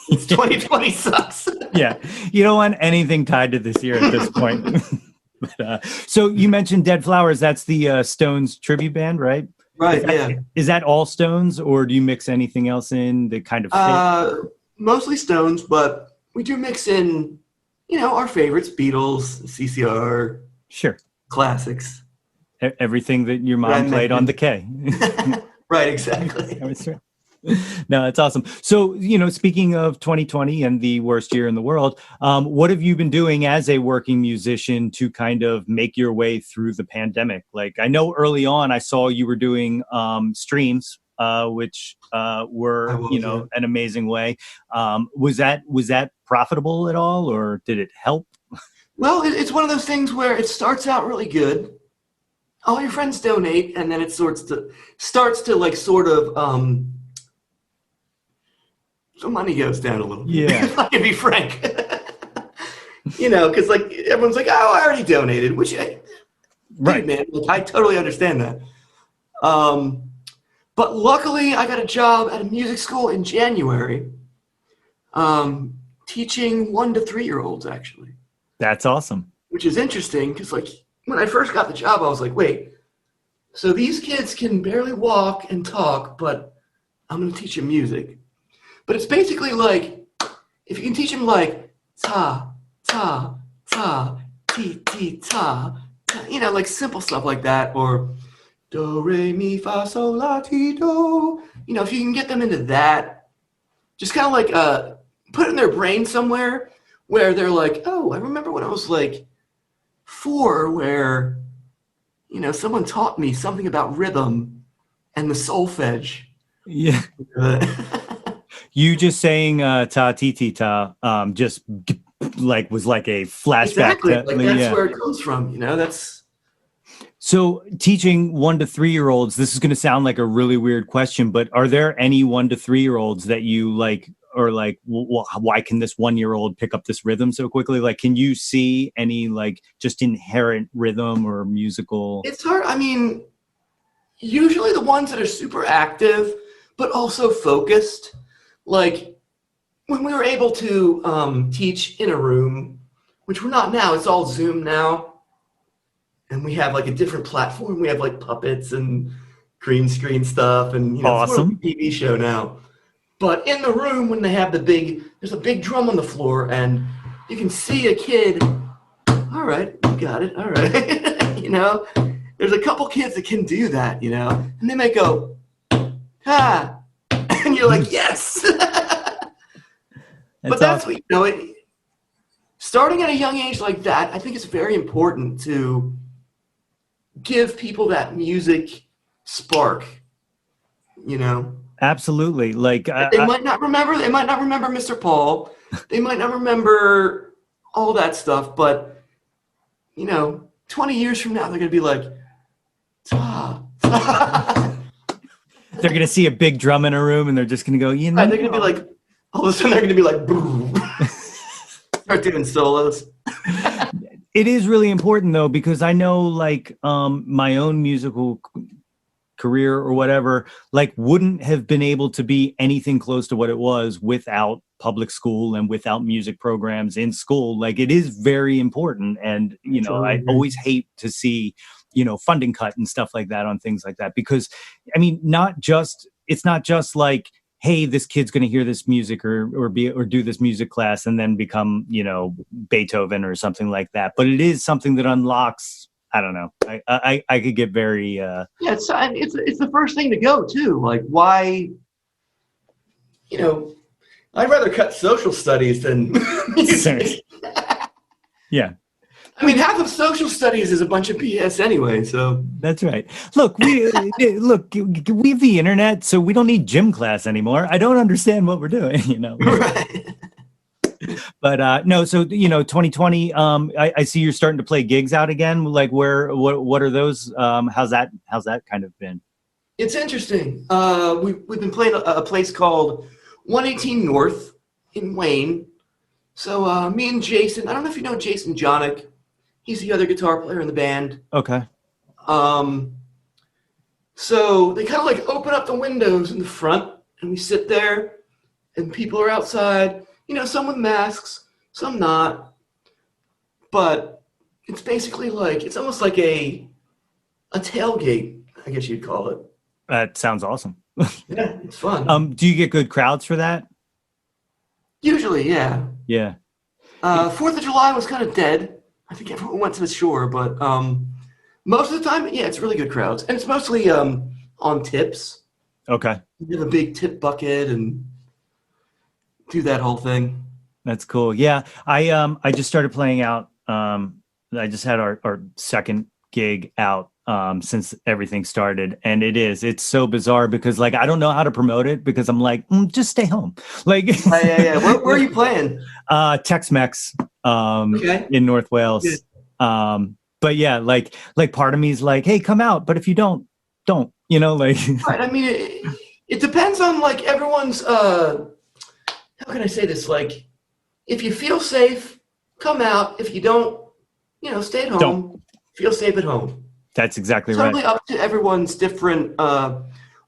2020 sucks. Yeah. You don't want anything tied to this year at this point. So you mentioned Dead Flowers. That's the Stones tribute band, right? Right, Is that all Stones, or do you mix anything else in that kind of fit? Mostly Stones, but we do mix in, our favorites, Beatles, CCR. Sure. Classics. Everything that your mom played on the K. Right, exactly. No, that's awesome. So, speaking of 2020 and the worst year in the world, what have you been doing as a working musician to kind of make your way through the pandemic? Like, I know early on I saw you were doing streams, which were, an amazing way. Was that profitable at all, or did it help? Well, it's one of those things where it starts out really good. All your friends donate, and then it starts to like sort of so money goes down a little bit. Yeah. If I can be frank. Because like everyone's like, oh, I already donated, which right, man, like, I totally understand that. But luckily I got a job at a music school in January, teaching 1 to 3 year olds actually. That's awesome. Which is interesting because like when I first got the job, I was like, wait, so these kids can barely walk and talk, but I'm going to teach them music. But it's basically like, if you can teach them like ta, ta, ta, ti, ti, ta, ta, like simple stuff like that, or do, re, mi, fa, sol, la, ti, do. If you can get them into that, just kind of like put it in their brain somewhere where they're like, oh, I remember when I was like 4 where, someone taught me something about rhythm and the solfege. Yeah. You just saying ta ti ti ta just like was like a flashback. Exactly. That's where it comes from, that's. So teaching 1 to 3 year olds, this is going to sound like a really weird question, but are there any 1 to 3 year olds that you like, or like, well, why can this 1 year old pick up this rhythm so quickly? Like, can you see any like just inherent rhythm or musical? It's hard. I mean, usually the ones that are super active, but also focused. Like when we were able to teach in a room, which we're not now, it's all Zoom now. And we have like a different platform. We have like puppets and green screen stuff. And awesome. It's more of a TV show now. But in the room, when they have there's a big drum on the floor and you can see a kid. All right, you got it. All right. There's a couple kids that can do that, and they might go, ha. And you're like, yes. But that's awesome. What, starting at a young age like that, I think it's very important to give people that music spark, Absolutely. Like they might not remember Mr. Paul. They might not remember all that stuff, but 20 years from now, they're going to be like, ta, ta. They're going to see a big drum in a room and they're just going to go, they're going to be like, all of a sudden they're going to be like, boom. Start doing solos. It is really important though, because I know like my own musical career or whatever, like wouldn't have been able to be anything close to what it was without public school and without music programs in school. Like it is very important. And, I always hate to see, funding cut and stuff like that on things like that, because I mean, it's not just like, hey, this kid's going to hear this music or do this music class and then become, Beethoven or something like that. But it is something that unlocks, I don't know. I could get very. It's the first thing to go too. Like why, I'd rather cut social studies than music. Yeah. I mean, half of social studies is a bunch of BS anyway. So that's right. Look, we have the internet, so we don't need gym class anymore. I don't understand what we're doing, right. But no, so 2020. I see you're starting to play gigs out again. Like, what are those? How's that kind of been? It's interesting. We've been playing a place called 118 North in Wayne. So me and Jason, I don't know if you know Jason Jonick. He's the other guitar player in the band. Okay. So they kind of like open up the windows in the front, and we sit there, and people are outside. Some with masks, some not. But it's basically it's almost like a tailgate, I guess you'd call it. That sounds awesome. Yeah, it's fun. Do you get good crowds for that? Usually, yeah. Yeah. 4th of July was kind of dead. I think everyone went to the shore, but most of the time, yeah, it's really good crowds. And it's mostly on tips. Okay. You have a big tip bucket and do that whole thing. That's cool. Yeah. I just started playing out. I just had our second gig out since everything started, and it's so bizarre because I don't know how to promote it because I'm like, just stay home. Yeah. Where are you playing? Tex-Mex Okay. in North Wales. But yeah, part of me is like, hey, come out, but if you don't Right. I mean, it depends on everyone's how can I say this? If you feel safe, come out. If you don't, stay at home. Don't. Feel safe at home. That's exactly right. Totally up to everyone's different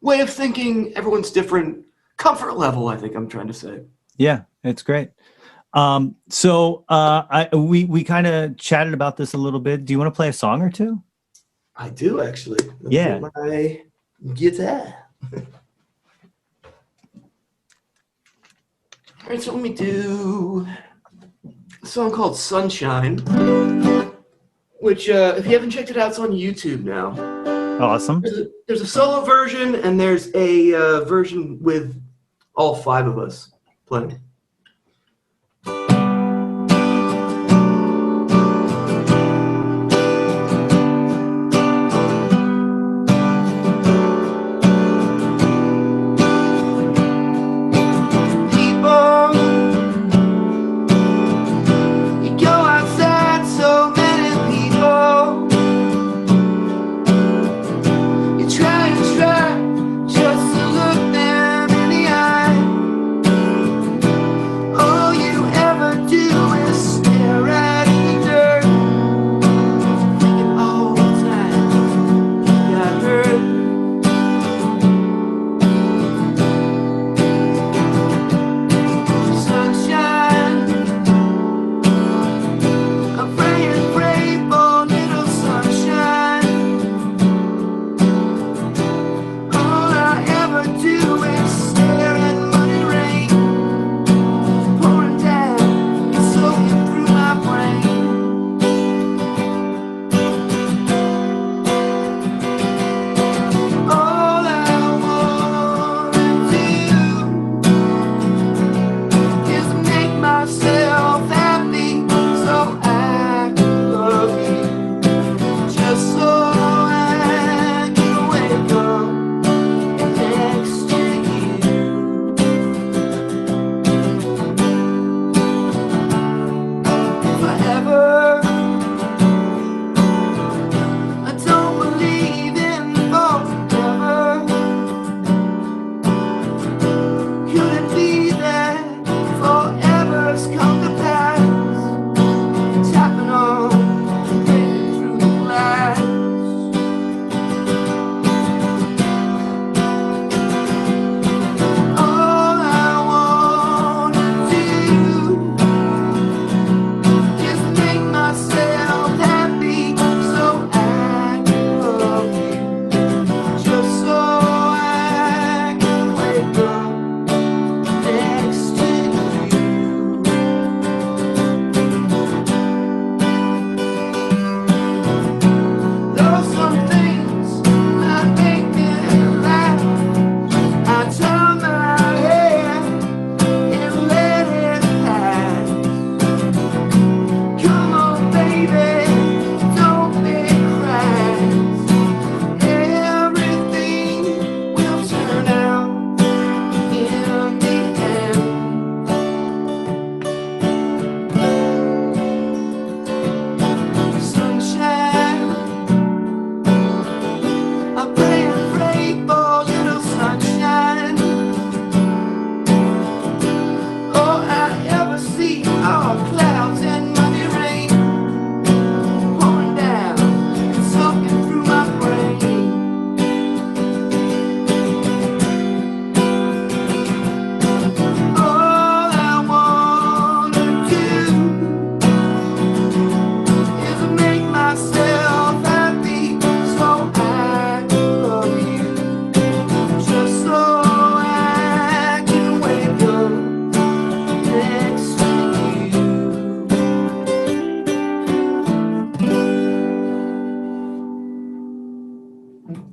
way of thinking, everyone's different comfort level, I think I'm trying to say. Yeah, it's great. So we kind of chatted about this a little bit. Do you want to play a song or two? I do, actually. Let me Yeah. get my guitar. All right, so let me do a song called Sunshine, which, if you haven't checked it out, it's on YouTube now. Awesome. There's a solo version, and there's a version with all 5 of us playing.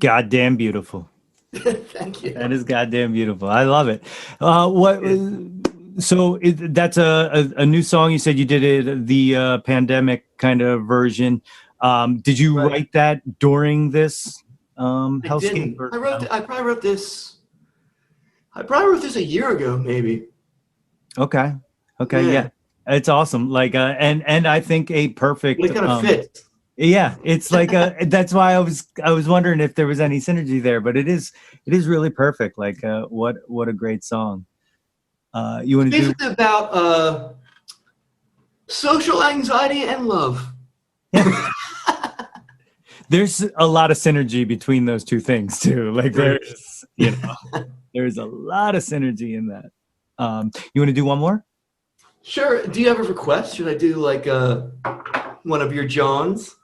goddamn beautiful. Thank you. That is goddamn beautiful. I love it. So that's a new song. You said you did it the pandemic kind of version. Did you write that during this I didn't. I probably wrote this. I probably wrote this a year ago, maybe. Okay. Yeah. It's awesome. Like, and I think a perfect. It kind of fits. Yeah, it's like that's why I was wondering if there was any synergy there, but it is really perfect. Like, what a great song. You want to do basically about social anxiety and love. Yeah. There's a lot of synergy between those two things too. Like there's there's a lot of synergy in that. You want to do one more? Sure. Do you have a request? Should I do like one of your Jawns?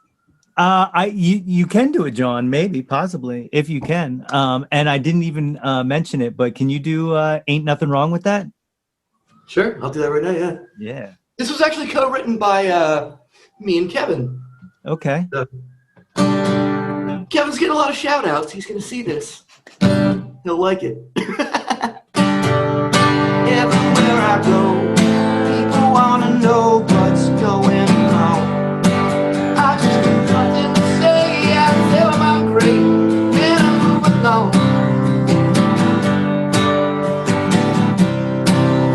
You can do it, Jawn, maybe, possibly, if you can. And I didn't even mention it, but can you do Ain't Nothing Wrong with That? Sure, I'll do that right now, yeah. Yeah. This was actually co-written by me and Kevin. Okay. Kevin's getting a lot of shout-outs. He's going to see this. He'll like it. Everywhere I go, people want to know what's going on. I just got nothing to say. I tell them I'm great, and I move along.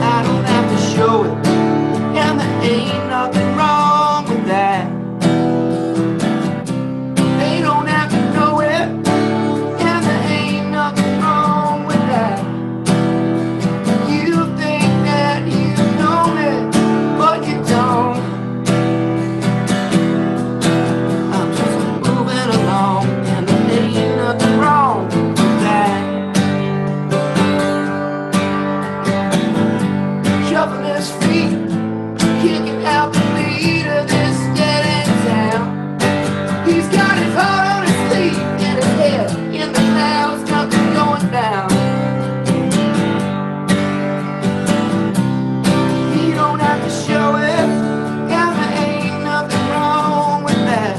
I don't have to show it, and there ain't nothing wrong with that. They don't have to know it, and there ain't nothing wrong with that. You think that you know me, but you don't. I'm just moving along, and there ain't nothing wrong with that. Shuffling his feet, kicking out the beat of this dead end town. He's got his heart on his sleeve, and his head in the clouds, nothing going down. He don't have to show it, and there ain't nothing wrong with that.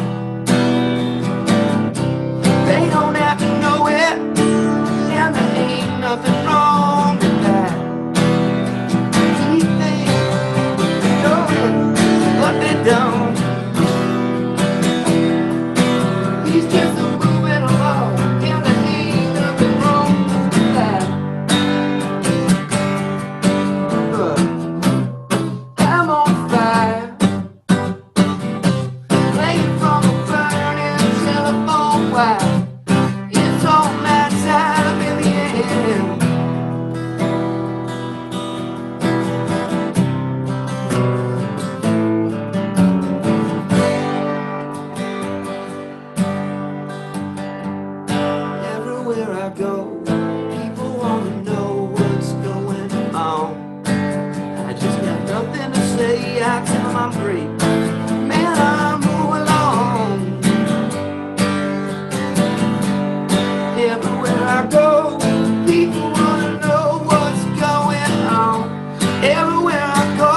They don't have to know it, and there ain't nothing wrong with that. He thinks they know it, but they don't. He's just a moving along, and there ain't nothing wrong with that. I'm on fire, playing from a burning telephone wire. It's all my time in the end. Everywhere I go, people want to know what's going on. I just got nothing to say. I tell them I'm great, man, I move along. Everywhere I go, people want to know what's going on. Everywhere I go,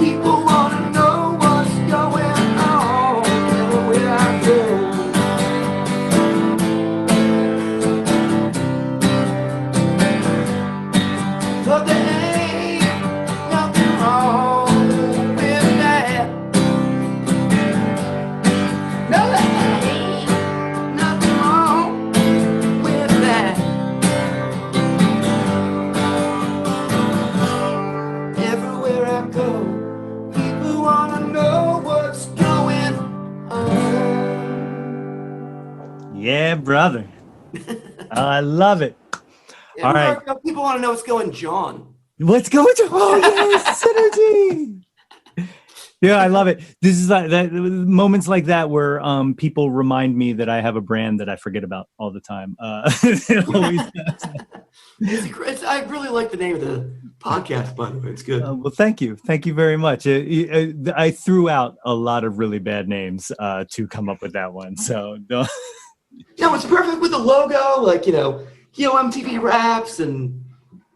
people want to know what's going on. Everywhere I go. But there ain't nothing wrong with that. No, there ain't nothing wrong with that. Everywhere I go, people want to know what's going on. Yeah, brother. I love it. All right. People want to know what's going Jawn. Let's go into synergy. Yeah, I love it. This is like that moments like that where people remind me that I have a brand that I forget about all the time. It always I really like the name of the podcast, by the way. It's good. well, thank you very much. I threw out a lot of really bad names to come up with that one. So no, it's perfect with the logo, like MTV Raps, and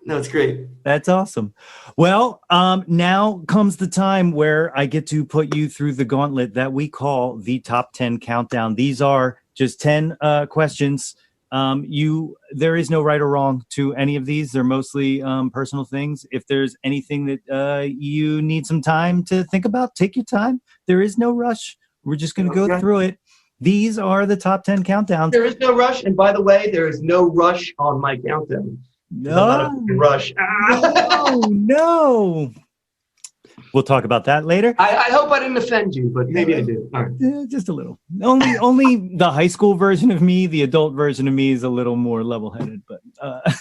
No, it's great. That's awesome. Well, now comes the time where I get to put you through the gauntlet that we call the top 10 countdown. These are just 10 questions. There is no right or wrong to any of these. They're mostly personal things. If there's anything that you need some time to think about, take your time. There is no rush. We're just going to go through it. These are the top 10 countdowns. There is no rush. And by the way, there is no rush on my countdown. No rush. No. We'll talk about that later. I hope I didn't offend you, but maybe I did. All right. Just a little. Only the high school version of me, the adult version of me is a little more level-headed, but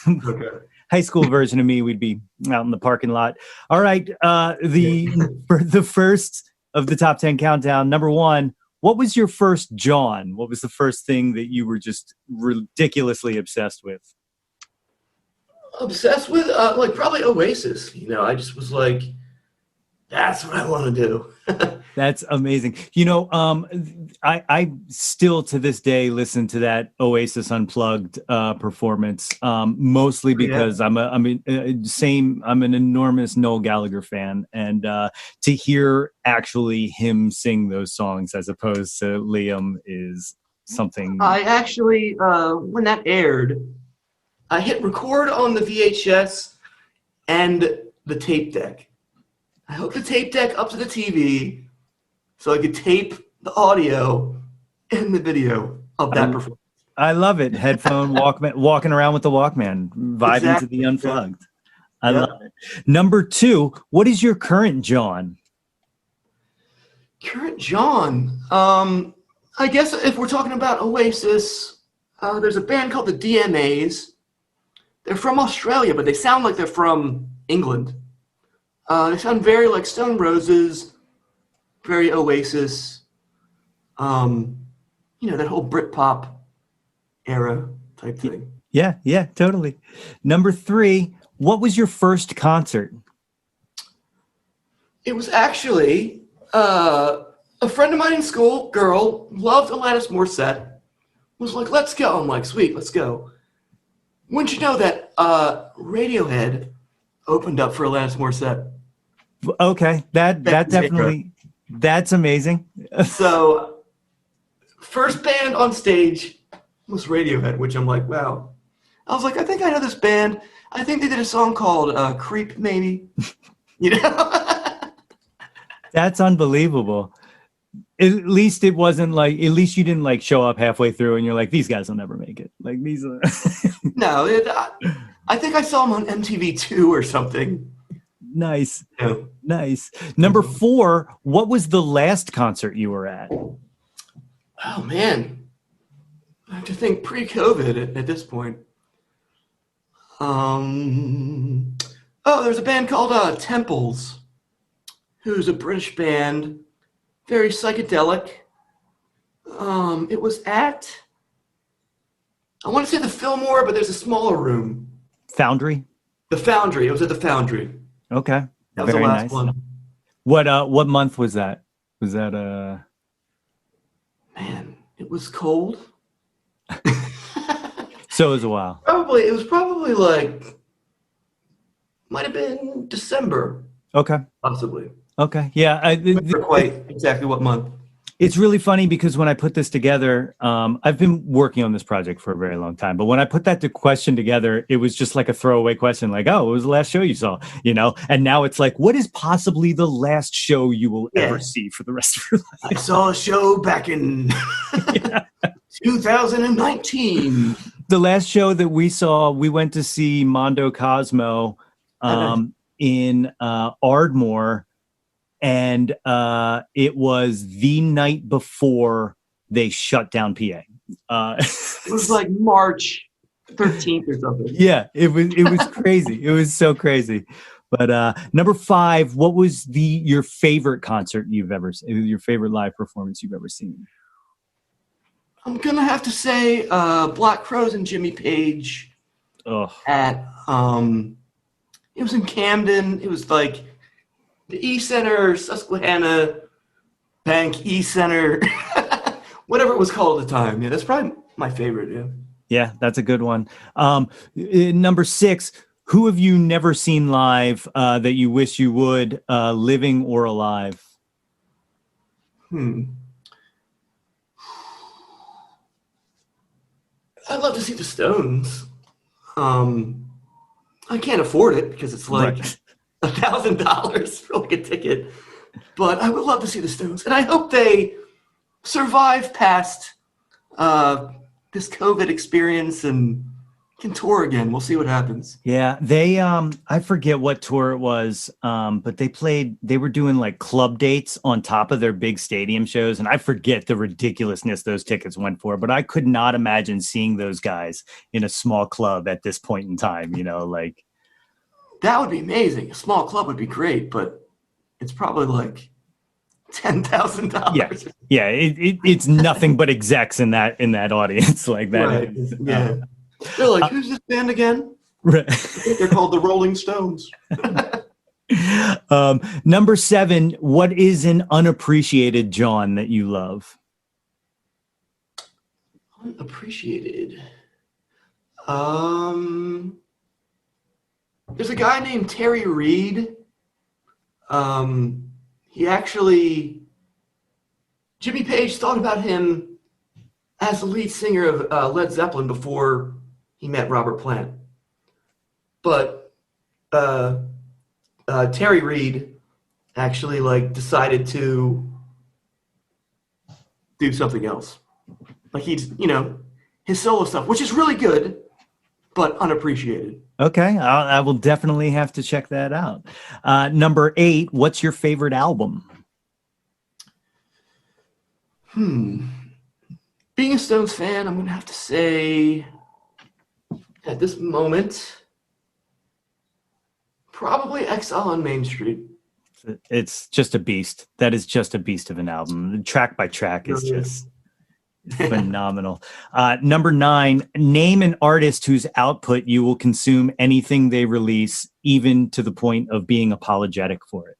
Okay. high school version of me, we'd be out in the parking lot. All right. For the first of the top 10 countdown, number 1, what was your first Jawn? What was the first thing that you were just ridiculously obsessed with? Obsessed with like probably Oasis. I just was like, that's what I want to do. That's amazing. I still to this day listen to that Oasis Unplugged performance, mostly because I'm an enormous Noel Gallagher fan, and to hear actually him sing those songs as opposed to Liam is something. I actually, when that aired, I hit record on the VHS and the tape deck. I hooked the tape deck up to the TV so I could tape the audio and the video of that performance. I love it. Headphone, Walkman, walking around with the Walkman, vibing to the Unplugged. I love it. Number 2, what is your current Jawn? Current Jawn? I guess if we're talking about Oasis, there's a band called the DMAs. They're from Australia, but they sound like they're from England. They sound very like Stone Roses, very Oasis. That whole Britpop era type thing. Yeah, totally. Number 3, what was your first concert? It was actually a friend of mine in school, girl, loved Alanis Morissette, was like, let's go. I'm like, sweet, let's go. Wouldn't you know that Radiohead opened up for Alanis Morissette? Okay, that definitely, that's amazing. So, first band on stage was Radiohead, which I'm like, wow. I was like, I think I know this band. I think they did a song called Creep, maybe. That's unbelievable. At least it wasn't like, at least you didn't like show up halfway through and you're like, these guys will never make it. Like these are. No, I think I saw them on MTV2 or something. Nice. Yeah. Nice. Number 4, what was the last concert you were at? Oh, man. I have to think pre-COVID at this point. There's a band called Temples, who's a British band, very psychedelic. It was at, I want to say the Fillmore, but there's a smaller room. Foundry? The Foundry. It was at the Foundry. Okay. That was Very the last nice. one. What month was that? Was that Man, it was cold. So it was a while. It was probably like, might have been December. Okay. Possibly. Okay. Yeah. I don't remember quite exactly what month. It's really funny because when I put this together, I've been working on this project for a very long time. But when I put that question together, it was just like a throwaway question, like, "Oh, what was the last show you saw?" And now it's like, "What is possibly the last show you will ever see for the rest of your life?" I saw a show back in 2019. The last show that we saw, we went to see Mondo Cosmo in Ardmore. And it was the night before they shut down PA. It was like March 13th or something. Yeah, it was crazy. It was so crazy. But number 5, what was your favorite concert you've ever seen? Your favorite live performance you've ever seen? I'm gonna have to say Black Crowes and Jimmy Page. At it was in Camden. It was like the E Center, Susquehanna Bank E Center, whatever it was called at the time. Yeah, that's probably my favorite. Yeah. Yeah, that's a good one. Number 6, Who have you never seen live that you wish you would, living or alive? I'd love to see the Stones. I can't afford it because it's like $1,000 for like a ticket. But I would love to see the Stones, and I hope they survive past this COVID experience and can tour again. We'll see what happens. Yeah, they I forget what tour it was, but they were doing like club dates on top of their big stadium shows, and I forget the ridiculousness those tickets went for, but I could not imagine seeing those guys in a small club at this point in time, like that would be amazing. A small club would be great, but it's probably like $10,000. Yeah, it's nothing but execs in that audience like that. Right. Yeah. They're like, who's this band again? Right. I think they're called the Rolling Stones. Number 7, what is an unappreciated Jawn that you love? Unappreciated. There's a guy named Terry Reid. He actually, Jimmy Page thought about him as the lead singer of Led Zeppelin before he met Robert Plant. But Terry Reid actually decided to do something else. Like his solo stuff, which is really good, but unappreciated. Okay, I will definitely have to check that out. Number 8, what's your favorite album? Being a Stones fan, I'm going to have to say, at this moment, probably Exile on Main Street. It's just a beast. That is just a beast of an album. Track by track is just phenomenal. Number 9, name an artist whose output you will consume anything they release, even to the point of being apologetic for it.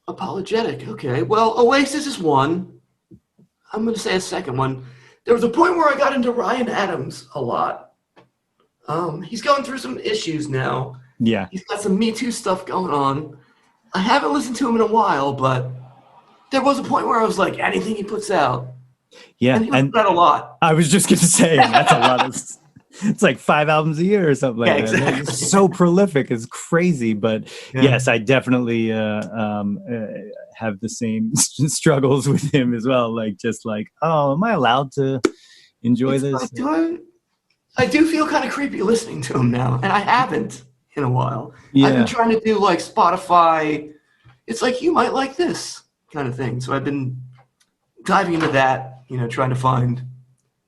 Apologetic, okay. Well, Oasis is one. I'm going to say a second one. There was a point where I got into Ryan Adams a lot. He's going through some issues now. Yeah. He's got some Me Too stuff going on. I haven't listened to him in a while, but there was a point where I was like, anything he puts out. Yeah. And he puts out a lot. I was just going to say, that's a lot. It's like 5 albums a year or something like that. Exactly. It's so prolific. It's crazy. But yes, I definitely have the same struggles with him as well. Oh, am I allowed to enjoy this? I do feel kind of creepy listening to him now, and I haven't in a while. Yeah. I've been trying to do Spotify. It's like, you might like this kind of thing. So I've been diving into that, trying to find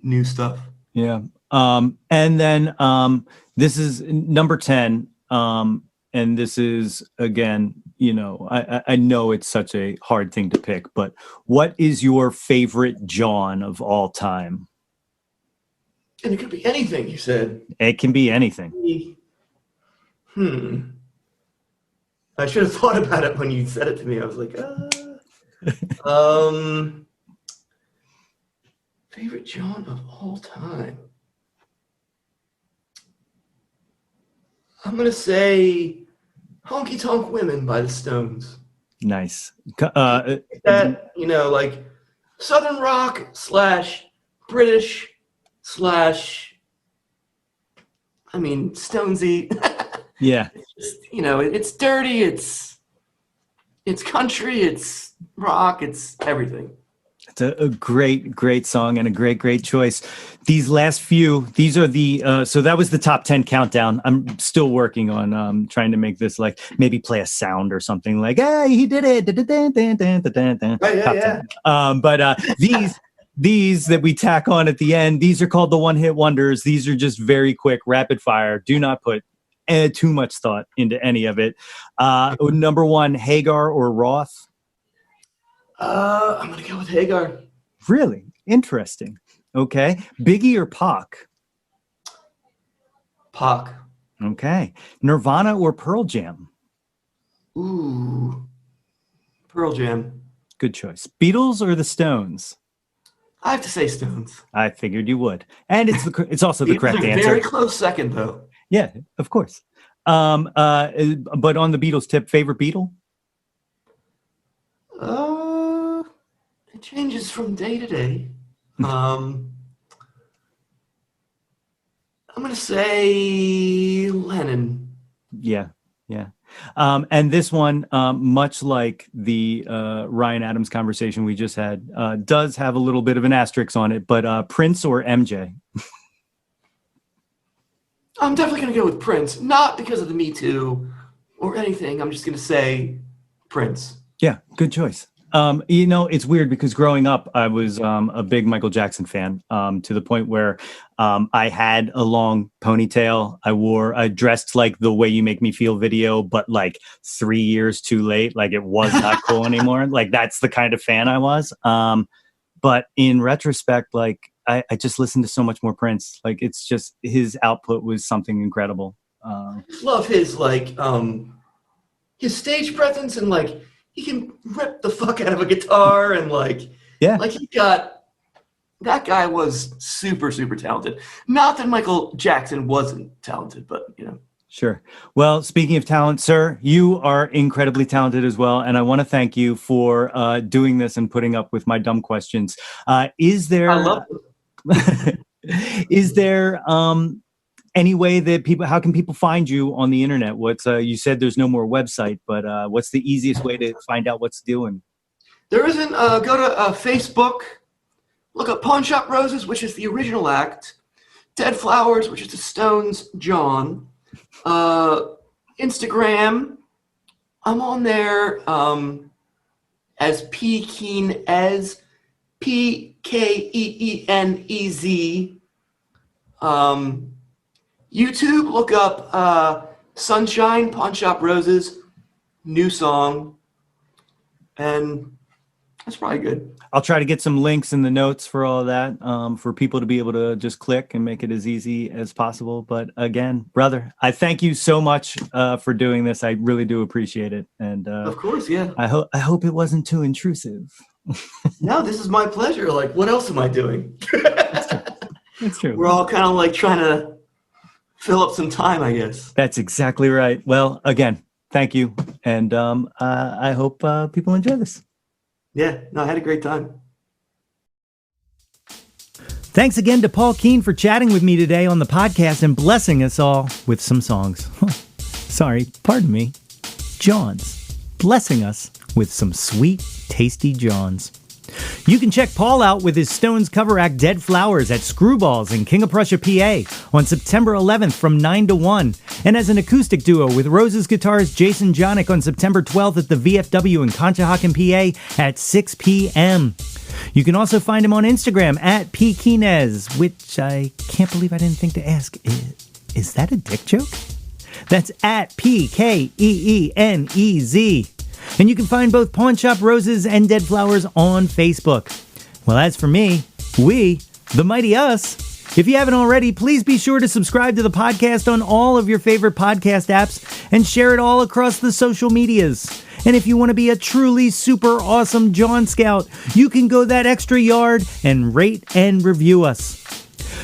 new stuff. Yeah. And then this is number 10. And this is, again, I know it's such a hard thing to pick, but what is your favorite Jawn of all time? And it could be anything, you said. It can be anything. I should have thought about it when you said it to me. I was like, favorite Jawn of all time. I'm going to say Honky Tonk Women by the Stones. Nice. That, Southern rock / British / Stonesy. Yeah. It's just, it's dirty, it's country, it's rock, it's everything. It's a great song and a great choice. These last few, these are the, so that was the top 10 countdown. I'm still working on trying to make this maybe play a sound or something like, hey, he did it. Yeah. But these that we tack on at the end, these are called the one-hit wonders. These are just very quick, rapid fire. Do not put too much thought into any of it. Number 1, Hagar or Roth? I'm going to go with Hagar. Really? Interesting. Okay. Biggie or Pac? Pac. Okay. Nirvana or Pearl Jam? Ooh. Pearl Jam. Good choice. Beatles or the Stones? I have to say Stones. I figured you would. And it's also the correct answer. Very close second, though. Yeah, of course. But on the Beatles tip, favorite Beatle? It changes from day to day. I'm gonna say Lennon. Yeah. And this one, much like the Ryan Adams conversation we just had, does have a little bit of an asterisk on it, but Prince or MJ? I'm definitely going to go with Prince, not because of the Me Too or anything. I'm just going to say Prince. Yeah, good choice. It's weird because growing up, I was a big Michael Jackson fan, to the point where I had a long ponytail. I dressed like the Way You Make Me Feel video, but like 3 years too late. Like it was not cool anymore. Like that's the kind of fan I was. But in retrospect, like I just listened to so much more Prince. Like it's just his output was something incredible. Love his his stage presence, and like he can rip the fuck out of a guitar, and like that guy was super, super talented. Not that Michael Jackson wasn't talented, but Sure. Well, speaking of talent, sir, you are incredibly talented as well. And I want to thank you for doing this and putting up with my dumb questions. Is there any way that how can people find you on the internet? You said there's no more website, but what's the easiest way to find out what's doing? There isn't. Go to Facebook, look up Pawn Shop Roses, which is the original act, Dead Flowers, which is the Stones' Jawn, Instagram, I'm on there as Pkeenez, Pkeenez. YouTube, look up Sunshine, Pawn Shop Roses, new song, and that's probably good. I'll try to get some links in the notes for all of that, for people to be able to just click and make it as easy as possible. But again, brother, I thank you so much for doing this. I really do appreciate it. And of course, yeah. I hope it wasn't too intrusive. No, this is my pleasure. Like, what else am I doing? That's true. We're all kind of like trying to fill up some time, I guess. That's exactly right. Well, again, thank you. And I hope people enjoy this. Yeah, no, I had a great time. Thanks again to Paul Keen for chatting with me today on the podcast and blessing us all with some songs. Sorry, pardon me. Jawn's. Blessing us with some sweet, tasty Jawn's. You can check Paul out with his Stones cover act Dead Flowers at Screwballs in King of Prussia, PA on September 11th from 9 to 1, and as an acoustic duo with Rose's guitarist Jason Jonick on September 12th at the VFW in Conshohocken, PA at 6 p.m. You can also find him on Instagram at Pkeenez, which I can't believe I didn't think to ask. Is that a dick joke? That's at Pkeenez. And you can find both Pawn Shop Roses and Dead Flowers on Facebook. Well, as for me, we, the mighty us, if you haven't already, please be sure to subscribe to the podcast on all of your favorite podcast apps and share it all across the social medias. And if you want to be a truly super awesome Jawn Scout, you can go that extra yard and rate and review us.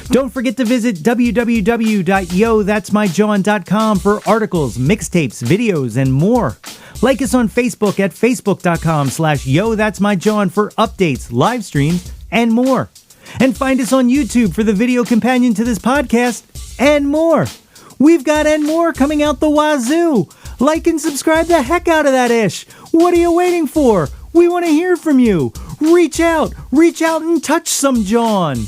Don't forget to visit www.yothat'smyjawn.com for articles, mixtapes, videos, and more. Like us on Facebook at facebook.com/yothat'smyjawn for updates, live streams, and more. And find us on YouTube for the video companion to this podcast and more. We've got and more coming out the wazoo. Like and subscribe the heck out of that ish. What are you waiting for? We want to hear from you. Reach out and touch some Jawn.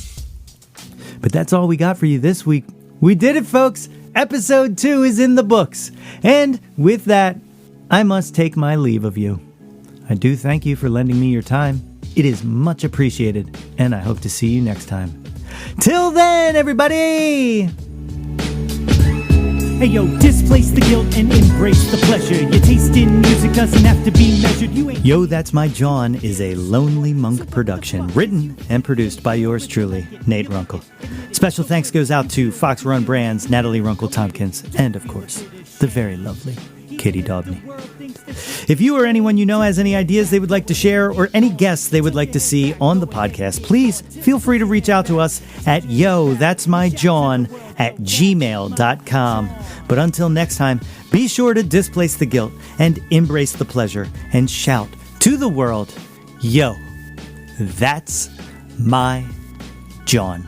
But that's all we got for you this week. We did it, folks. Episode 2 is in the books. And with that, I must take my leave of you. I do thank you for lending me your time. It is much appreciated, and I hope to see you next time. Till then, everybody! Hey yo, displace the guilt and embrace the pleasure. Your taste in music doesn't have to be measured. Yo, That's My Jawn is a Lonely Monk production, written and produced by yours truly, Nate Runkle. Special thanks goes out to Fox Run Brands, Natalie Runkle Tompkins, and of course, the very lovely Katie Daubney. If you or anyone you know has any ideas they would like to share or any guests they would like to see on the podcast, please feel free to reach out to us at yothat'smyjawn@gmail.com. But until next time, be sure to displace the guilt and embrace the pleasure and shout to the world, yo, that's my Jawn.